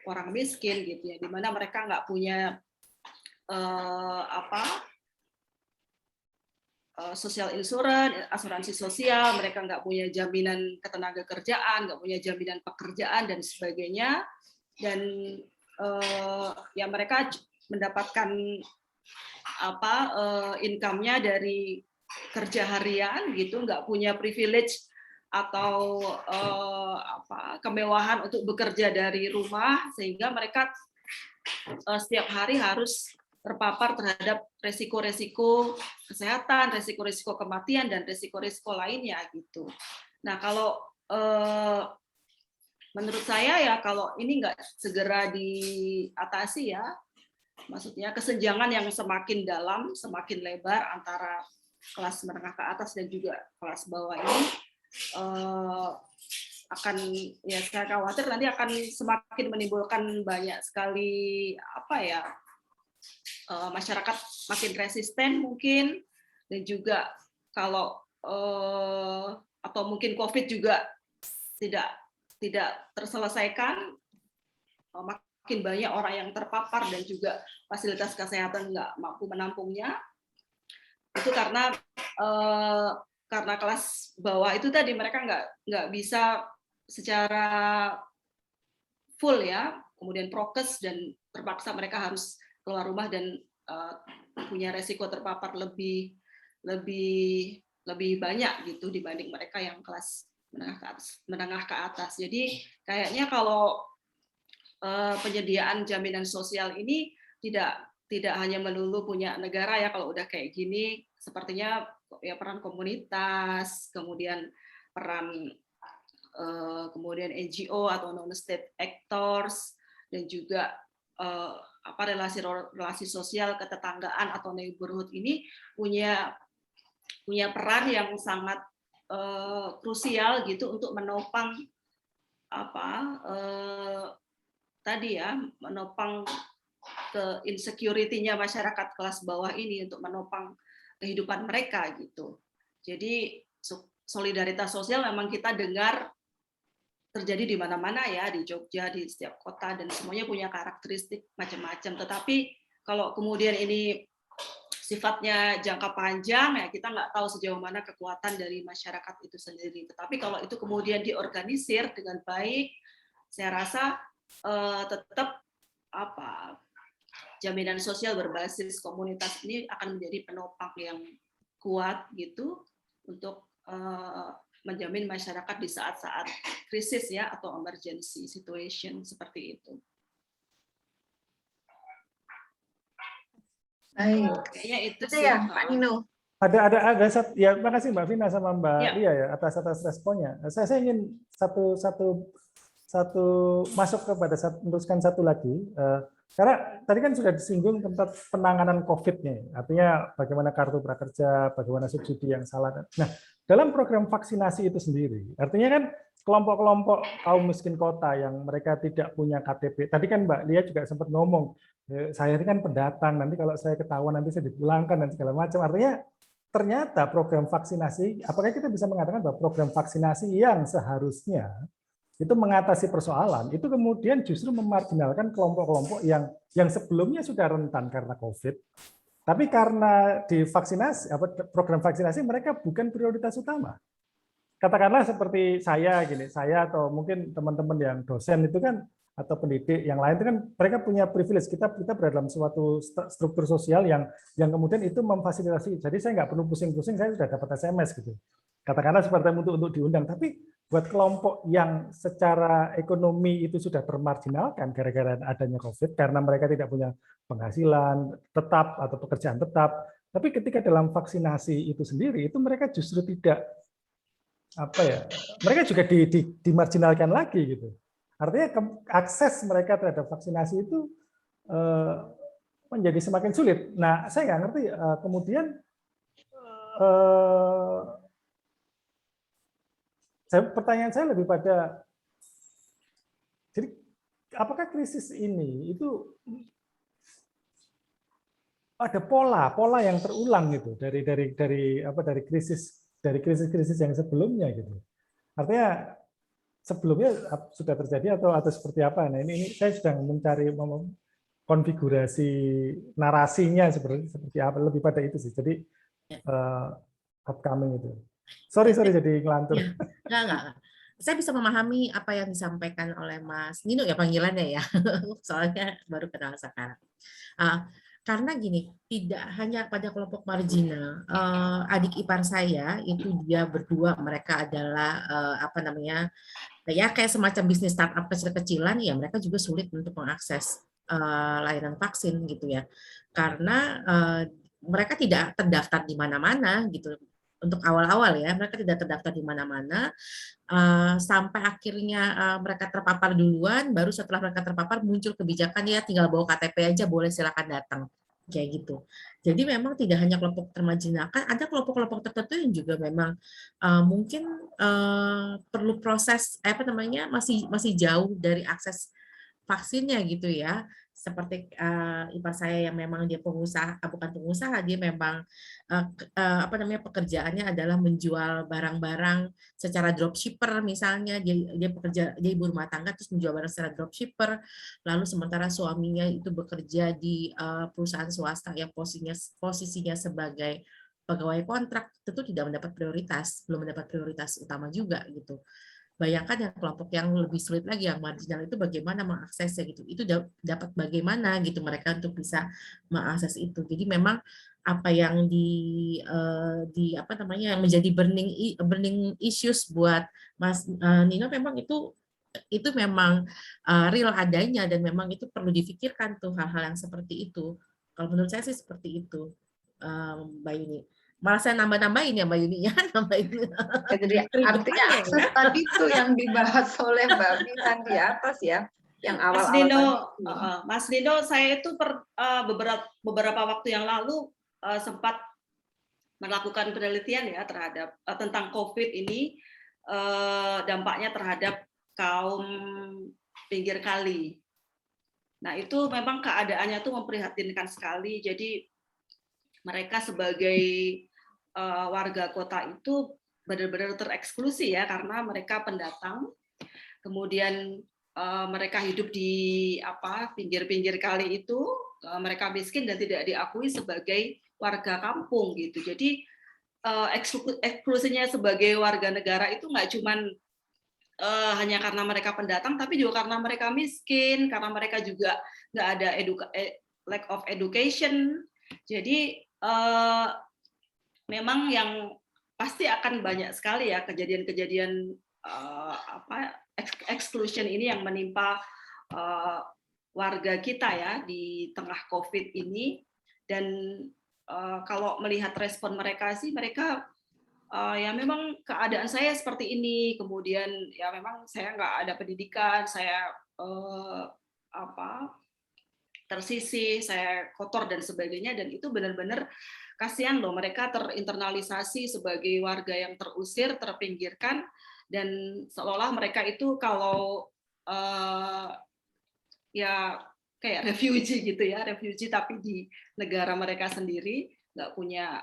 orang miskin gitu ya, di mana mereka nggak punya social insurance, asuransi sosial, mereka nggak punya jaminan ketenagakerjaan, nggak punya jaminan pekerjaan dan sebagainya, dan ya mereka mendapatkan income-nya dari kerja harian gitu, nggak punya privilege atau kemewahan untuk bekerja dari rumah, sehingga mereka setiap hari harus terpapar terhadap resiko-resiko kesehatan, resiko-resiko kematian, dan resiko-resiko lainnya gitu. Nah, kalau menurut saya ya kalau ini nggak segera diatasi ya, maksudnya kesenjangan yang semakin dalam, semakin lebar antara kelas menengah ke atas dan juga kelas bawah ini ya saya khawatir nanti akan semakin menimbulkan banyak sekali masyarakat makin resisten mungkin, dan juga kalau atau mungkin COVID juga tidak terselesaikan, makin banyak orang yang terpapar dan juga fasilitas kesehatan nggak mampu menampungnya. Itu karena kelas bawah itu tadi mereka nggak bisa secara full ya, kemudian prokes, dan terpaksa mereka harus keluar rumah dan punya resiko terpapar lebih banyak gitu dibanding mereka yang kelas menengah ke atas. Jadi kayaknya kalau penyediaan jaminan sosial ini tidak hanya melulu punya negara ya, kalau udah kayak gini sepertinya ya peran komunitas, kemudian peran kemudian NGO atau non-state actors, dan juga relasi sosial ketetanggaan atau neighborhood ini punya peran yang sangat krusial gitu untuk menopang menopang ke insecurity-nya masyarakat kelas bawah ini, untuk menopang kehidupan mereka gitu. Jadi solidaritas sosial memang kita dengar terjadi di mana-mana ya, di Jogja, di setiap kota, dan semuanya punya karakteristik macam-macam. Tetapi kalau kemudian ini sifatnya jangka panjang, ya kita nggak tahu sejauh mana kekuatan dari masyarakat itu sendiri. Tetapi kalau itu kemudian diorganisir dengan baik, saya rasa tetap jaminan sosial berbasis komunitas ini akan menjadi penopang yang kuat gitu untuk menjamin masyarakat di saat-saat krisis ya, atau emergency situation seperti itu. Baik. Kayaknya itu sih ya, Pak Nino. Ada ya, makasih Mbak Vina sama Mbak Lia ya atas responnya. Saya ingin satu masuk kepada meneruskan satu lagi. Karena tadi kan sudah disinggung tentang penanganan COVID-nya, artinya bagaimana kartu prakerja, bagaimana subsidi yang salah. Nah, dalam program vaksinasi itu sendiri, artinya kan kelompok-kelompok kaum miskin kota yang mereka tidak punya KTP. Tadi kan Mbak Lia juga sempat ngomong, saya ini kan pendatang, nanti kalau saya ketahuan nanti saya dipulangkan dan segala macam. Artinya ternyata program vaksinasi, apakah kita bisa mengatakan bahwa program vaksinasi yang seharusnya itu mengatasi persoalan, itu kemudian justru memarginalkan kelompok-kelompok yang sebelumnya sudah rentan karena COVID, tapi karena di vaksinasi, program vaksinasi mereka bukan prioritas utama. katakanlah seperti saya gini, saya atau mungkin teman-teman yang dosen itu kan atau pendidik yang lain itu kan mereka punya privilege. Kita berada dalam suatu struktur sosial yang kemudian itu memfasilitasi. Jadi saya nggak perlu pusing-pusing, saya sudah dapat SMS gitu. Katakanlah seperti untuk diundang. Tapi buat kelompok yang secara ekonomi itu sudah termarginalkan gara-gara adanya COVID karena mereka tidak punya penghasilan tetap atau pekerjaan tetap. Tapi ketika dalam vaksinasi itu sendiri itu mereka justru tidak mereka juga dimarginalkan lagi gitu. Artinya akses mereka terhadap vaksinasi itu menjadi semakin sulit. Nah, saya nggak ngerti kemudian pertanyaan saya lebih pada, jadi apakah krisis ini itu ada pola yang terulang gitu dari krisis yang sebelumnya gitu. Artinya sebelumnya sudah terjadi atau seperti apa? Nah ini saya sedang mencari konfigurasi narasinya seperti apa, lebih pada itu sih. Jadi upcoming itu. Sorry jadi ngelantur. Enggak. Saya bisa memahami apa yang disampaikan oleh Mas Nino ya panggilannya ya. Soalnya baru kenal sekarang. Karena gini, tidak hanya pada kelompok marginal, adik ipar saya itu dia berdua, mereka adalah ya kayak semacam bisnis startup kecil-kecilan, ya mereka juga sulit untuk mengakses layanan vaksin gitu ya, karena mereka tidak terdaftar di mana-mana gitu. Untuk awal-awal ya, mereka tidak terdaftar di mana-mana, sampai akhirnya mereka terpapar duluan, baru setelah mereka terpapar muncul kebijakan ya tinggal bawa KTP aja boleh silakan datang kayak gitu. Jadi memang tidak hanya kelompok termarginalkan, ada kelompok-kelompok tertentu yang juga memang mungkin perlu proses masih jauh dari akses vaksinnya gitu ya. Seperti ipar saya yang memang dia pengusaha, bukan pengusaha, dia memang pekerjaannya adalah menjual barang-barang secara dropshipper misalnya, dia ibu rumah tangga terus menjual barang secara dropshipper, lalu sementara suaminya itu bekerja di perusahaan swasta yang posisinya sebagai pegawai kontrak, tentu tidak mendapat prioritas, belum mendapat prioritas utama juga gitu. Bayangkan yang kelompok yang lebih sulit lagi, yang marginal itu bagaimana mengaksesnya gitu. Itu dapat bagaimana gitu mereka untuk bisa mengakses itu. Jadi memang apa yang menjadi burning issues buat Mas Nino memang itu memang real adanya dan memang itu perlu difikirkan tuh hal-hal yang seperti itu. Kalau menurut saya sih seperti itu, Mbak Yuni. Malah saya nambah-nambahin ya Mbak Yuni ya, nambahin. Jadi artinya akses ya? Tadi itu yang dibahas oleh Mbak Milan di atas ya, yang awal-awal. Mas Dino, saya itu beberapa waktu yang lalu sempat melakukan penelitian ya terhadap tentang COVID ini, dampaknya terhadap kaum pinggir kali. Nah itu memang keadaannya tuh memprihatinkan sekali. Jadi mereka sebagai warga kota itu benar-benar tereksklusi ya, karena mereka pendatang. Kemudian mereka hidup di pinggir-pinggir kali itu, mereka miskin dan tidak diakui sebagai warga kampung gitu. Jadi eksklusinya sebagai warga negara itu nggak cuman hanya karena mereka pendatang, tapi juga karena mereka miskin, karena mereka juga nggak ada lack of education. Jadi memang yang pasti akan banyak sekali ya kejadian-kejadian exclusion ini yang menimpa warga kita ya di tengah COVID ini. Dan kalau melihat respon mereka sih, mereka ya memang keadaan saya seperti ini, kemudian ya memang saya nggak ada pendidikan, saya tersisih, saya kotor dan sebagainya, dan itu benar-benar kasihan loh, mereka terinternalisasi sebagai warga yang terusir, terpinggirkan, dan seolah mereka itu kalau ya kayak refugee gitu ya, refugee tapi di negara mereka sendiri, nggak punya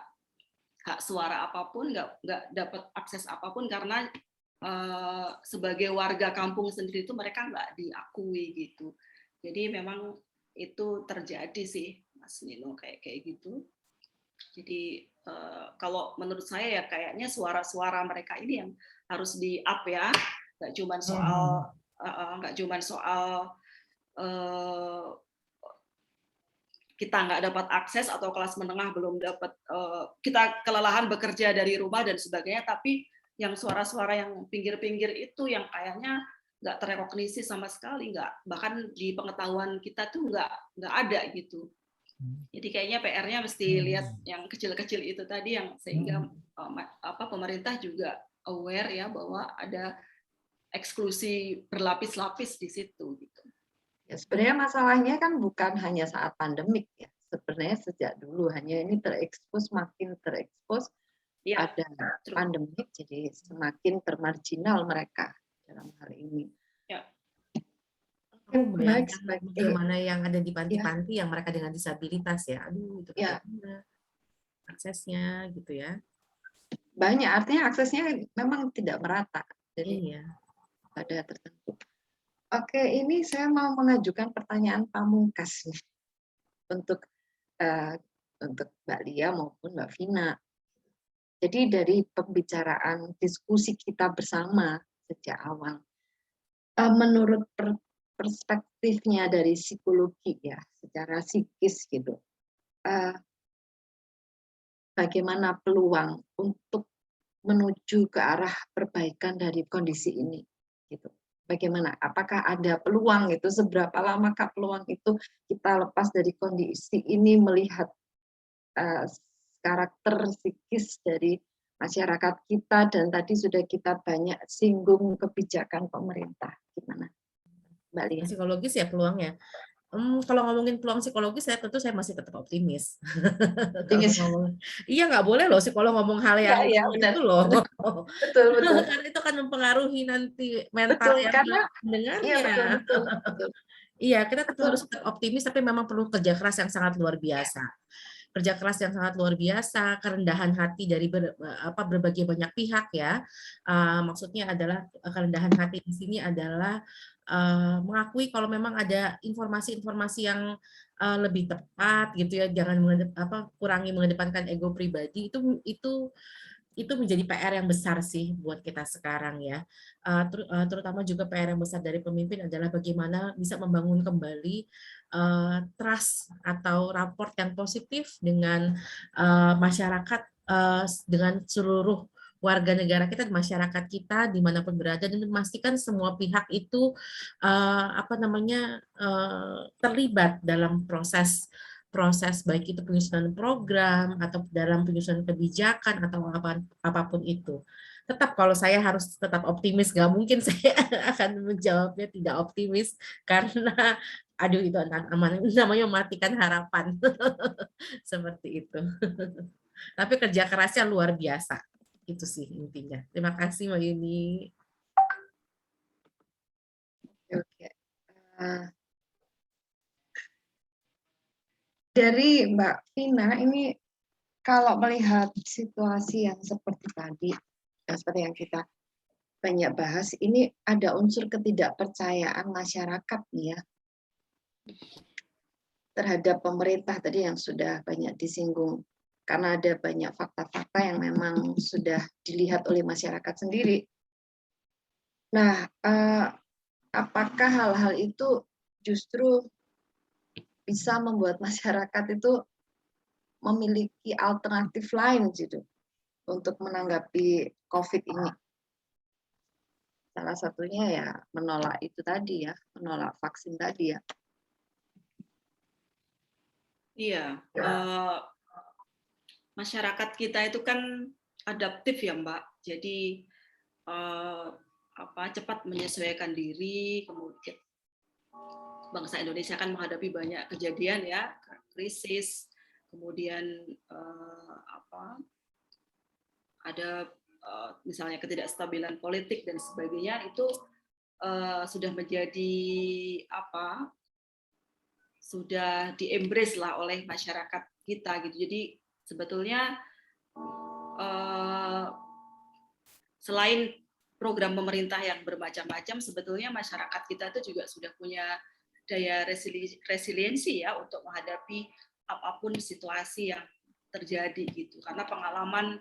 hak suara apapun, nggak dapat akses apapun karena sebagai warga kampung sendiri itu mereka nggak diakui gitu. Jadi memang itu terjadi sih, Mas Nino, kayak gitu. Jadi kalau menurut saya ya kayaknya suara-suara mereka ini yang harus di up ya, nggak cuma soal kita nggak dapat akses atau kelas menengah belum dapat, kita kelelahan bekerja dari rumah dan sebagainya, tapi yang suara-suara yang pinggir-pinggir itu yang kayaknya nggak terrekognisi sama sekali, nggak, bahkan di pengetahuan kita tuh nggak ada gitu. Jadi kayaknya PR-nya mesti lihat yang kecil-kecil itu tadi, yang sehingga pemerintah juga aware ya bahwa ada eksklusi berlapis-lapis di situ gitu. Ya, sebenarnya masalahnya kan bukan hanya saat pandemik ya. Sebenarnya sejak dulu, hanya ini makin terekspos Ya, pada pandemik, jadi semakin termarginal mereka dalam hal ini. Ya. Aku bayangkan bagaimana yang ada di panti-panti yang mereka dengan disabilitas ya. Aduh, itu bagaimana aksesnya gitu ya. Banyak, artinya aksesnya memang tidak merata. Jadi iya. pada tertentu. Oke, ini saya mau mengajukan pertanyaan pamungkas nih untuk Mbak Lia maupun Mbak Vina. Jadi dari pembicaraan diskusi kita bersama sejak awal, menurut perspektifnya dari psikologi ya, secara psikis gitu, bagaimana peluang untuk menuju ke arah perbaikan dari kondisi ini, gitu. Bagaimana? Apakah ada peluang itu? Seberapa lamakah peluang itu kita lepas dari kondisi ini, melihat karakter psikis dari masyarakat kita, dan tadi sudah kita banyak singgung kebijakan pemerintah. Gimana, Mbak Lia? Psikologis ya peluangnya. Kalau ngomongin peluang psikologis, saya masih tetap optimis. Iya, nggak boleh loh psikolog ngomong hal yang itu loh. Betul. Karena itu kan mempengaruhi nanti mental yang mendengarnya. Betul. Iya, kita tetap harus optimis, tapi memang perlu kerja keras yang sangat luar biasa. Kerja keras yang sangat luar biasa, kerendahan hati dari berbagai banyak pihak ya. Maksudnya adalah kerendahan hati di sini adalah mengakui kalau memang ada informasi-informasi yang lebih tepat gitu ya, jangan kurangi mengedepankan ego pribadi, itu menjadi PR yang besar sih buat kita sekarang ya. Terutama juga PR yang besar dari pemimpin adalah bagaimana bisa membangun kembali trust atau rapport yang positif dengan masyarakat, dengan seluruh warga negara kita, masyarakat kita dimanapun berada, dan memastikan semua pihak itu terlibat dalam proses baik itu penyusunan program atau dalam penyusunan kebijakan atau apapun itu. Tetap kalau saya harus tetap optimis, nggak mungkin saya akan menjawabnya tidak optimis karena aduh itu namanya mematikan harapan. Seperti itu. Tapi kerja kerasnya luar biasa. Itu sih intinya. Terima kasih Mbak Yuni. Oke. Dari Mbak Vina, ini kalau melihat situasi yang seperti tadi, seperti yang kita banyak bahas, ini ada unsur ketidakpercayaan masyarakat nih ya terhadap pemerintah tadi yang sudah banyak disinggung, karena ada banyak fakta-fakta yang memang sudah dilihat oleh masyarakat sendiri. Nah, apakah hal-hal itu justru bisa membuat masyarakat itu memiliki alternatif lain gitu untuk menanggapi COVID ini? Salah satunya ya menolak itu tadi ya, menolak vaksin tadi ya. Iya, masyarakat kita itu kan adaptif ya Mbak, jadi cepat menyesuaikan diri, kemudian bangsa Indonesia kan menghadapi banyak kejadian ya, krisis, kemudian ada misalnya ketidakstabilan politik dan sebagainya, itu sudah menjadi sudah di-embrace lah oleh masyarakat kita gitu. Jadi sebetulnya selain program pemerintah yang bermacam-macam, sebetulnya masyarakat kita itu juga sudah punya daya resiliensi ya untuk menghadapi apapun situasi yang terjadi gitu, karena pengalaman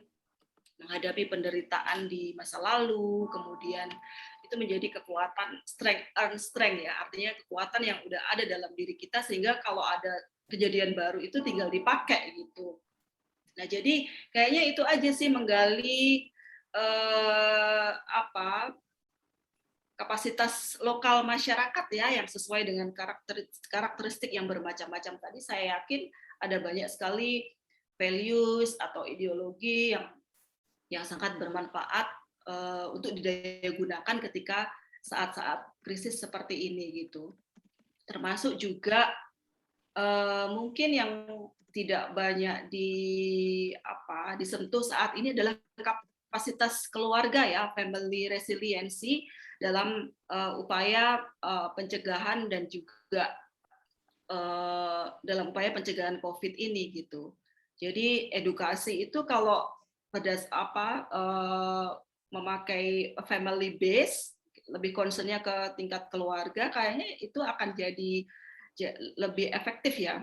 menghadapi penderitaan di masa lalu, kemudian itu menjadi kekuatan strength ya, artinya kekuatan yang udah ada dalam diri kita sehingga kalau ada kejadian baru itu tinggal dipakai gitu. Nah jadi kayaknya itu aja sih, menggali kapasitas lokal masyarakat ya yang sesuai dengan karakteristik yang bermacam-macam tadi. Saya yakin ada banyak sekali values atau ideologi yang sangat bermanfaat untuk didayagunakan ketika saat-saat krisis seperti ini gitu. Termasuk juga mungkin yang tidak banyak disentuh saat ini adalah kapasitas keluarga ya, family resiliency dalam upaya pencegahan dan juga dalam upaya pencegahan COVID ini gitu. Jadi edukasi itu kalau pada memakai family base, lebih concernnya ke tingkat keluarga, kayaknya itu akan jadi lebih efektif ya.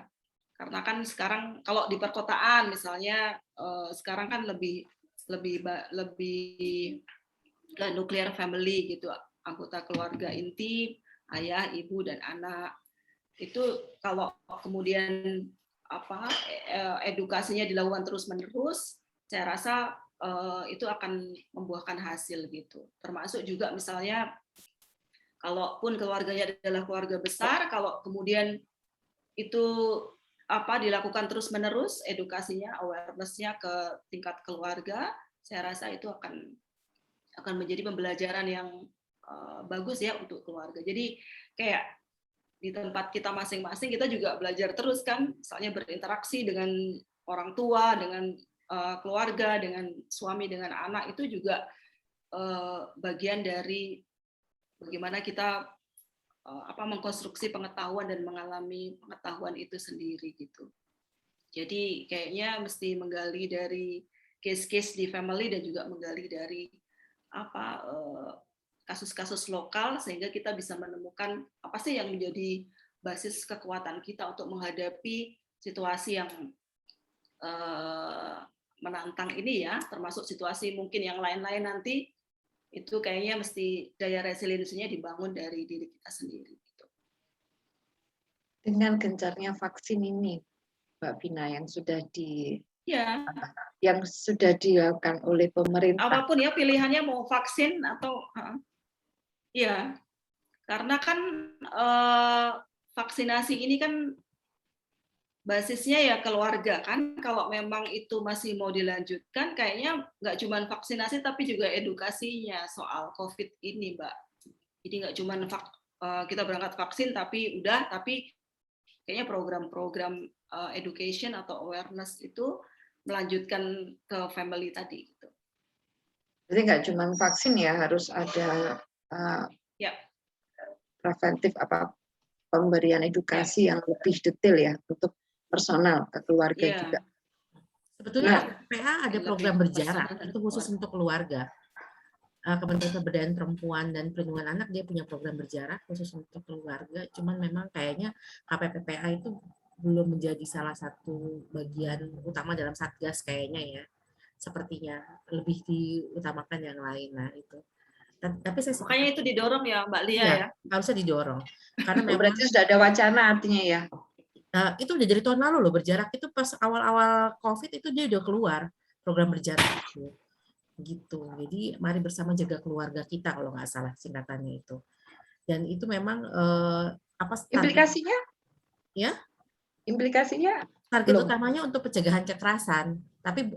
Karena kan sekarang kalau di perkotaan misalnya sekarang kan lebih ke nuclear family gitu, anggota keluarga inti, ayah, ibu dan anak. Itu kalau kemudian edukasinya dilakukan terus-menerus, saya rasa itu akan membuahkan hasil gitu. Termasuk juga misalnya kalaupun keluarganya adalah keluarga besar, kalau kemudian itu dilakukan terus-menerus edukasinya, awareness-nya ke tingkat keluarga, saya rasa itu akan menjadi pembelajaran yang bagus ya untuk keluarga. Jadi kayak di tempat kita masing-masing kita juga belajar terus kan, misalnya berinteraksi dengan orang tua, dengan keluarga, dengan suami, dengan anak, itu juga bagian dari bagaimana kita mengkonstruksi pengetahuan dan mengalami pengetahuan itu sendiri gitu. Jadi kayaknya mesti menggali dari case-case di family dan juga menggali dari kasus-kasus lokal sehingga kita bisa menemukan apa sih yang menjadi basis kekuatan kita untuk menghadapi situasi yang menantang ini ya, termasuk situasi mungkin yang lain-lain nanti. Itu kayaknya mesti daya resiliensinya dibangun dari diri kita sendiri. Dengan gencarnya vaksin ini, Mbak Vina, yang sudah dilakukan oleh pemerintah. Apapun ya pilihannya, mau vaksin atau ya, karena kan vaksinasi ini kan basisnya ya keluarga kan. Kalau memang itu masih mau dilanjutkan, kayaknya nggak cuma vaksinasi tapi juga edukasinya soal COVID ini, Mbak. Jadi nggak cuma kita berangkat vaksin tapi kayaknya program-program education atau awareness itu melanjutkan ke family tadi. Gitu. Jadi nggak cuma vaksin ya, harus ada preventif pemberian edukasi yang lebih detail ya untuk personal ke keluarga juga. Sebetulnya PA ada program berjarak itu khusus untuk keluarga. Kementerian Pemberdayaan Perempuan dan Perlindungan Anak dia punya program berjarak khusus untuk keluarga. Cuman memang kayaknya KPPPA itu belum menjadi salah satu bagian utama dalam Satgas kayaknya ya. Sepertinya lebih diutamakan yang lain. Nah itu. Tapi makanya itu didorong ya Mbak Lia ya. Harusnya didorong. Karena memang berarti sudah ada wacana artinya ya. Itu udah dari tahun lalu loh, berjarak itu pas awal-awal COVID itu dia udah keluar program berjarak itu. Gitu. Jadi mari bersama jaga keluarga kita kalau nggak salah singkatannya itu. Dan itu memang implikasinya? Ya? Implikasinya target utamanya untuk pencegahan kekerasan, tapi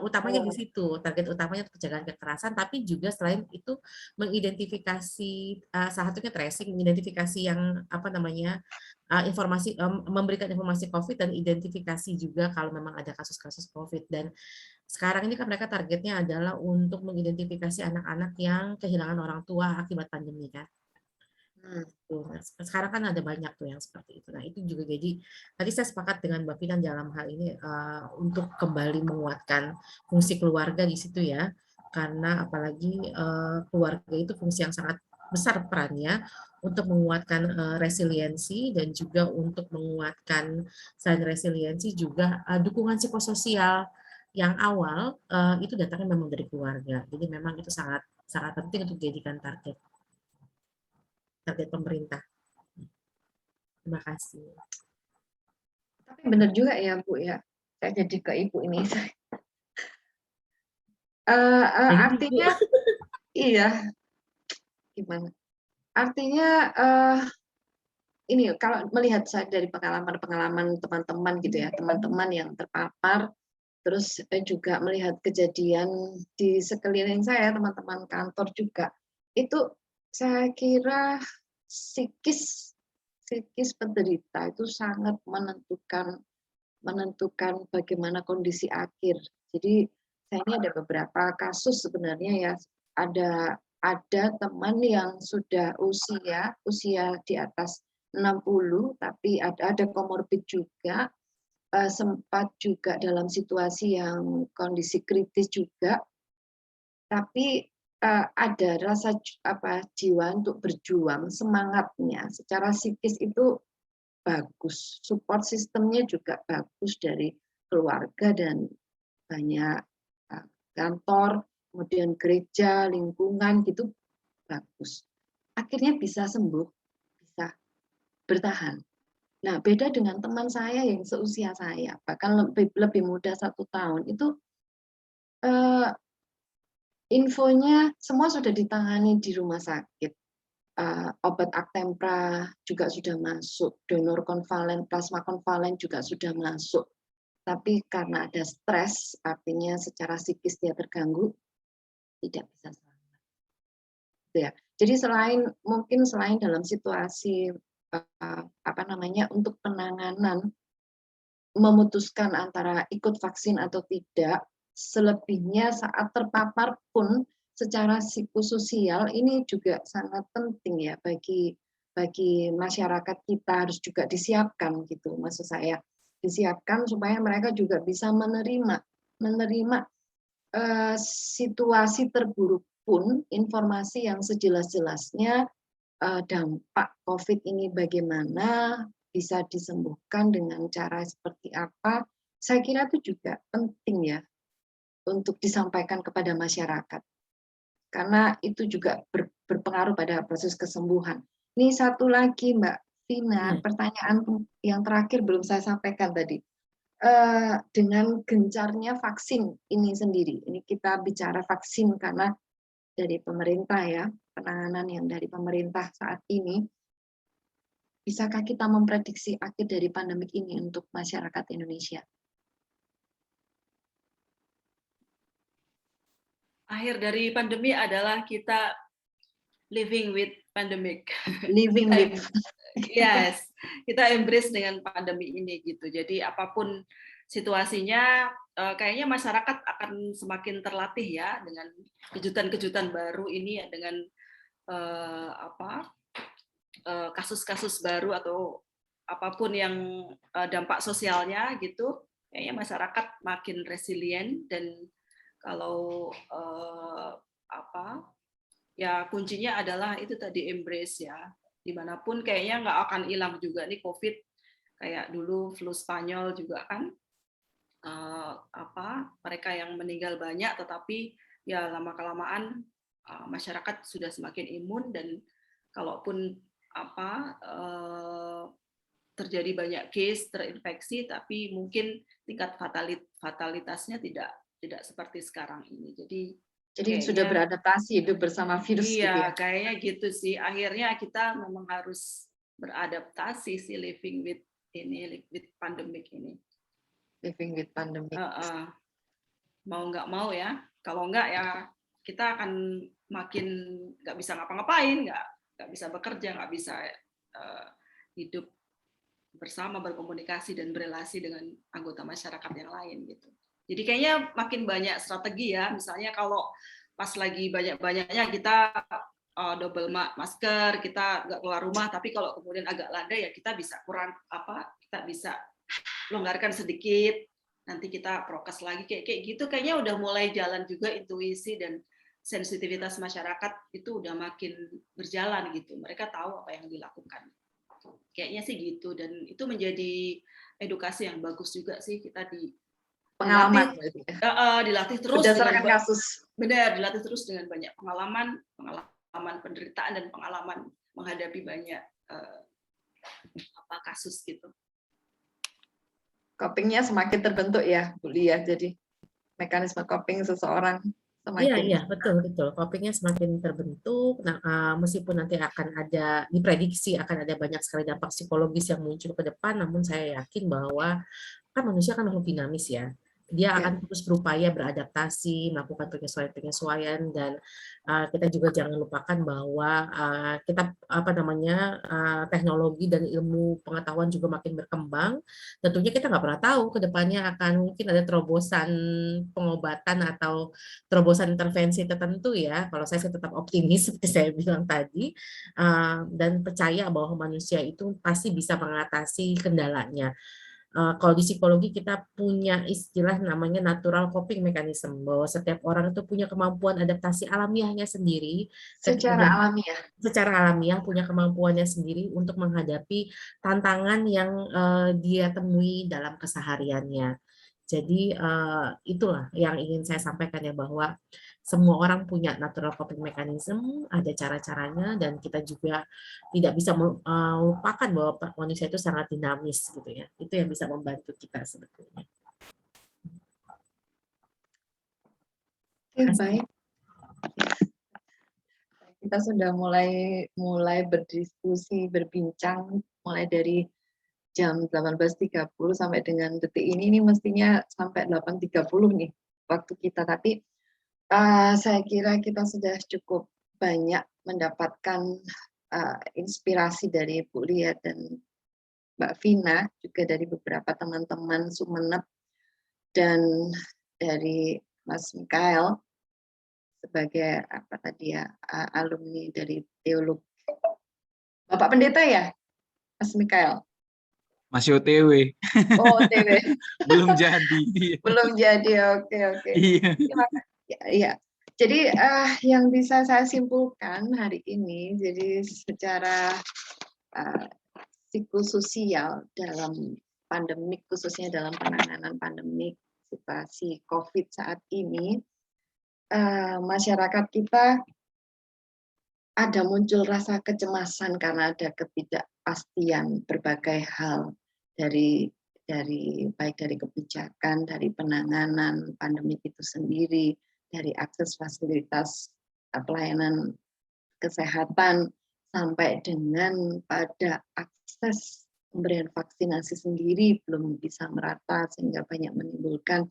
utamanya di situ, target utamanya untuk pencegahan kekerasan, tapi juga selain itu mengidentifikasi salah satunya tracing, mengidentifikasi yang informasi, memberikan informasi COVID dan identifikasi juga kalau memang ada kasus-kasus COVID. Dan sekarang ini kan mereka targetnya adalah untuk mengidentifikasi anak-anak yang kehilangan orang tua akibat pandemi kan. Sekarang kan ada banyak tuh yang seperti itu. Nah itu juga jadi tadi saya sepakat dengan Mbak Vina dalam hal ini untuk kembali menguatkan fungsi keluarga di situ ya, karena apalagi keluarga itu fungsi yang sangat besar perannya untuk menguatkan resiliensi dan juga untuk menguatkan selain resiliensi juga dukungan psikososial yang awal itu datangnya memang dari keluarga. Jadi memang itu sangat sangat penting untuk dijadikan target pemerintah. Terima kasih. Tapi benar juga ya Bu ya, saya jadi ke Ibu ini. Artinya, iya, gimana? Artinya ini kalau melihat saya dari pengalaman teman-teman gitu ya, teman-teman yang terpapar, terus juga melihat kejadian di sekeliling saya, teman-teman kantor juga, itu saya kira psikis penderita itu sangat menentukan bagaimana kondisi akhir. Jadi saya ini ada beberapa kasus sebenarnya ya, ada teman yang sudah usia di atas 60 tapi ada komorbid juga, sempat juga dalam situasi yang kondisi kritis juga, tapi ada rasa jiwa untuk berjuang, semangatnya secara psikis itu bagus, support sistemnya juga bagus dari keluarga dan banyak kantor, kemudian gereja, lingkungan gitu bagus. Akhirnya bisa sembuh, bisa bertahan. Nah, beda dengan teman saya yang seusia saya, bahkan lebih muda 1 tahun, itu infonya semua sudah ditangani di rumah sakit. Obat Actempra juga sudah masuk, donor konvalen, plasma konvalen juga sudah masuk. Tapi karena ada stres, artinya secara psikis dia terganggu, tidak bisa selamat. Ya. Jadi selain dalam situasi untuk penanganan memutuskan antara ikut vaksin atau tidak, selebihnya saat terpapar pun secara psikososial ini juga sangat penting ya bagi masyarakat kita, harus juga disiapkan gitu, maksud saya disiapkan supaya mereka juga bisa menerima situasi terburuk pun informasi yang sejelas-jelasnya dampak COVID ini bagaimana, bisa disembuhkan dengan cara seperti apa, saya kira itu juga penting ya untuk disampaikan kepada masyarakat. Karena itu juga berpengaruh pada proses kesembuhan. Ini satu lagi Mbak Vina, pertanyaan yang terakhir belum saya sampaikan tadi. Dengan gencarnya vaksin ini sendiri, ini kita bicara vaksin karena dari pemerintah ya, penanganan yang dari pemerintah saat ini, bisakah kita memprediksi akhir dari pandemik ini untuk masyarakat Indonesia? Akhir dari pandemi adalah kita living with pandemic. Living with. Yes, kita embrace dengan pandemi ini gitu. Jadi apapun situasinya, kayaknya masyarakat akan semakin terlatih ya dengan kejutan-kejutan baru ini ya, dengan kasus-kasus baru atau apapun yang dampak sosialnya gitu. Kayaknya masyarakat makin resilient dan kalau ya kuncinya adalah itu tadi embrace ya. Dimanapun kayaknya nggak akan hilang juga nih COVID, kayak dulu flu Spanyol juga kan mereka yang meninggal banyak, tetapi ya lama-kelamaan masyarakat sudah semakin imun dan kalaupun terjadi banyak case terinfeksi, tapi mungkin tingkat fatalitasnya tidak seperti sekarang ini. Jadi sudah beradaptasi hidup bersama virus gitu ya? Iya, kayaknya gitu sih. Akhirnya kita memang harus beradaptasi sih living with pandemic ini. Living with pandemic. Mau nggak mau ya. Kalau nggak ya kita akan makin nggak bisa ngapa-ngapain, nggak bisa bekerja, nggak bisa hidup bersama, berkomunikasi dan berelasi dengan anggota masyarakat yang lain gitu. Jadi kayaknya makin banyak strategi ya, misalnya kalau pas lagi banyak-banyaknya kita double masker, kita nggak keluar rumah, tapi kalau kemudian agak landai ya kita bisa kita bisa longgarkan sedikit, nanti kita prokes lagi kayak gitu, kayaknya udah mulai jalan juga intuisi dan sensitivitas masyarakat itu udah makin berjalan gitu. Mereka tahu apa yang dilakukan. Kayaknya sih gitu, dan itu menjadi edukasi yang bagus juga sih, kita Pengalaman dilatih terus berdasarkan dengan kasus. Benar, dilatih terus dengan banyak pengalaman penderitaan dan pengalaman menghadapi banyak kasus gitu. Copingnya semakin terbentuk ya, Bu Lia. Jadi mekanisme coping seseorang Iya, semakin betul. Copingnya semakin terbentuk. Nah, meskipun nanti akan ada, diprediksi akan ada banyak sekali dampak psikologis yang muncul ke depan, namun saya yakin bahwa kan manusia kan makhluk dinamis ya. Dia akan terus berupaya beradaptasi, melakukan penyesuaian-penyesuaian, dan kita juga jangan lupakan bahwa kita teknologi dan ilmu pengetahuan juga makin berkembang. Tentunya kita nggak pernah tahu ke depannya akan mungkin ada terobosan pengobatan atau terobosan intervensi tertentu ya. Kalau saya tetap optimis seperti saya bilang tadi, dan percaya bahwa manusia itu pasti bisa mengatasi kendalanya. Kalau di psikologi kita punya istilah namanya natural coping mechanism, bahwa setiap orang itu punya kemampuan adaptasi alamiahnya sendiri, secara alamiah. Secara alamiah punya kemampuannya sendiri untuk menghadapi tantangan yang dia temui dalam kesehariannya. Jadi itulah yang ingin saya sampaikan ya, bahwa semua orang punya natural coping mechanism, ada cara-caranya, dan kita juga tidak bisa melupakan bahwa manusia itu sangat dinamis gitu ya. Itu yang bisa membantu kita sebetulnya. Baik. Kita sudah mulai berdiskusi, berbincang mulai dari jam 18.30 sampai dengan detik ini mestinya sampai 8.30 nih waktu kita, tapi saya kira kita sudah cukup banyak mendapatkan inspirasi dari Bu Lia dan Mbak Vina, juga dari beberapa teman-teman Sumeneb dan dari Mas Mikael sebagai alumni dari teologi. Bapak Pendeta ya, Mas Mikael? Masih OTW. Oh, OTW. Belum jadi. Belum jadi, oke. Iya. Ya. Jadi yang bisa saya simpulkan hari ini, jadi secara psikososial dalam pandemik, khususnya dalam penanganan pandemik situasi COVID saat ini, masyarakat kita ada muncul rasa kecemasan karena ada ketidakpastian berbagai hal baik dari kebijakan, dari penanganan pandemi itu sendiri, dari akses fasilitas pelayanan kesehatan, sampai dengan pada akses pemberian vaksinasi sendiri belum bisa merata, sehingga banyak menimbulkan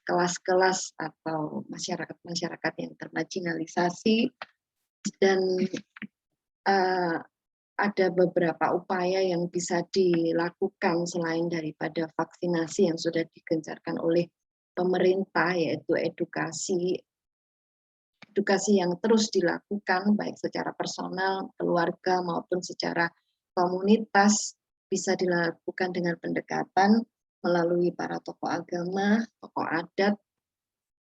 kelas-kelas atau masyarakat yang termarginalisasi, dan ada beberapa upaya yang bisa dilakukan selain daripada vaksinasi yang sudah digencarkan oleh pemerintah, yaitu edukasi yang terus dilakukan baik secara personal, keluarga maupun secara komunitas, bisa dilakukan dengan pendekatan melalui para tokoh agama, tokoh adat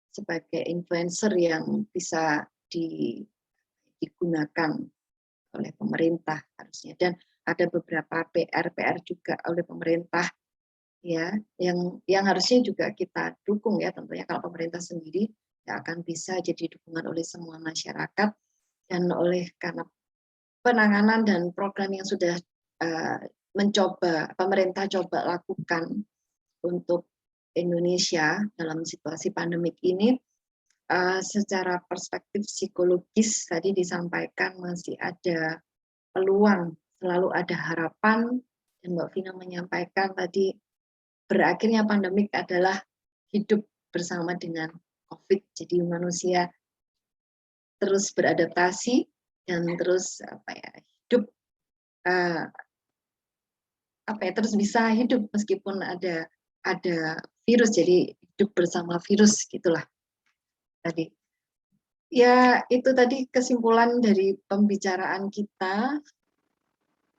sebagai influencer yang bisa digunakan oleh pemerintah harusnya, dan ada beberapa PR juga oleh pemerintah ya yang harusnya juga kita dukung ya, tentunya kalau pemerintah sendiri tidak akan bisa jadi dukungan oleh semua masyarakat, dan karena penanganan dan program yang sudah pemerintah coba lakukan untuk Indonesia dalam situasi pandemik ini. Secara perspektif psikologis tadi disampaikan masih ada peluang, selalu ada harapan, dan Mbak Vina menyampaikan tadi berakhirnya pandemik adalah hidup bersama dengan COVID. Jadi manusia terus beradaptasi dan terus hidup terus bisa hidup meskipun ada virus, jadi hidup bersama virus gitulah. Tadi ya, itu tadi kesimpulan dari pembicaraan kita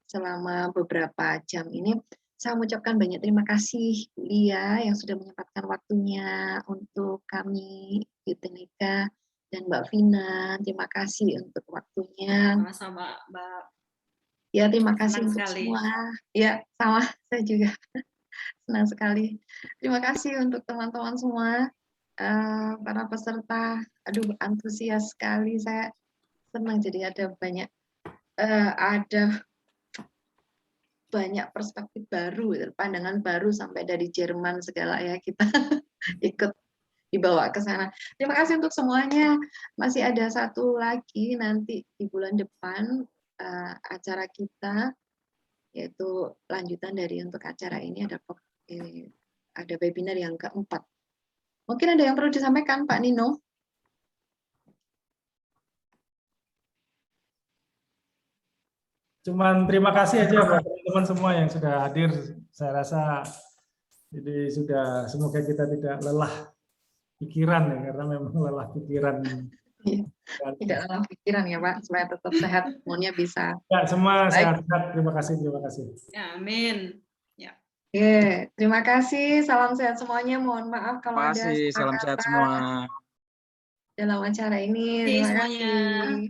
selama beberapa jam ini. Saya mengucapkan banyak terima kasih Bu Lia yang sudah menyempatkan waktunya untuk kami Yutenika, dan Mbak Vina. Terima kasih untuk waktunya. Sama-sama, Mbak. Ya, terima kasih Senang untuk sekali. semua. Ya, sama saya juga senang sekali. Terima kasih untuk teman-teman semua, para peserta. Aduh, antusias sekali. Saya senang jadi ada banyak perspektif baru, pandangan baru sampai dari Jerman segala ya kita ikut dibawa ke sana. Terima kasih untuk semuanya. Masih ada satu lagi nanti di bulan depan acara kita, yaitu lanjutan dari untuk acara ini ada webinar yang keempat. Mungkin ada yang perlu disampaikan, Pak Nino? Cuman terima kasih aja buat teman-teman semua yang sudah hadir. Saya rasa jadi semoga kita tidak lelah pikiran ya, karena memang lelah pikiran. Tidak lelah pikiran ya Pak, supaya tetap sehat, semuanya bisa. Ya, semua Baik. sehat-sehat. Terima kasih. Ya, amin. Ya. Oke, terima kasih. Salam sehat semuanya. Mohon maaf kalau Terima ada kasih. Salam sehat semua. dalam acara ini. Terima Terima semuanya. kasih.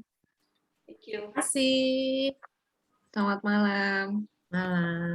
Thank you. Terima kasih. Selamat malam. Malam.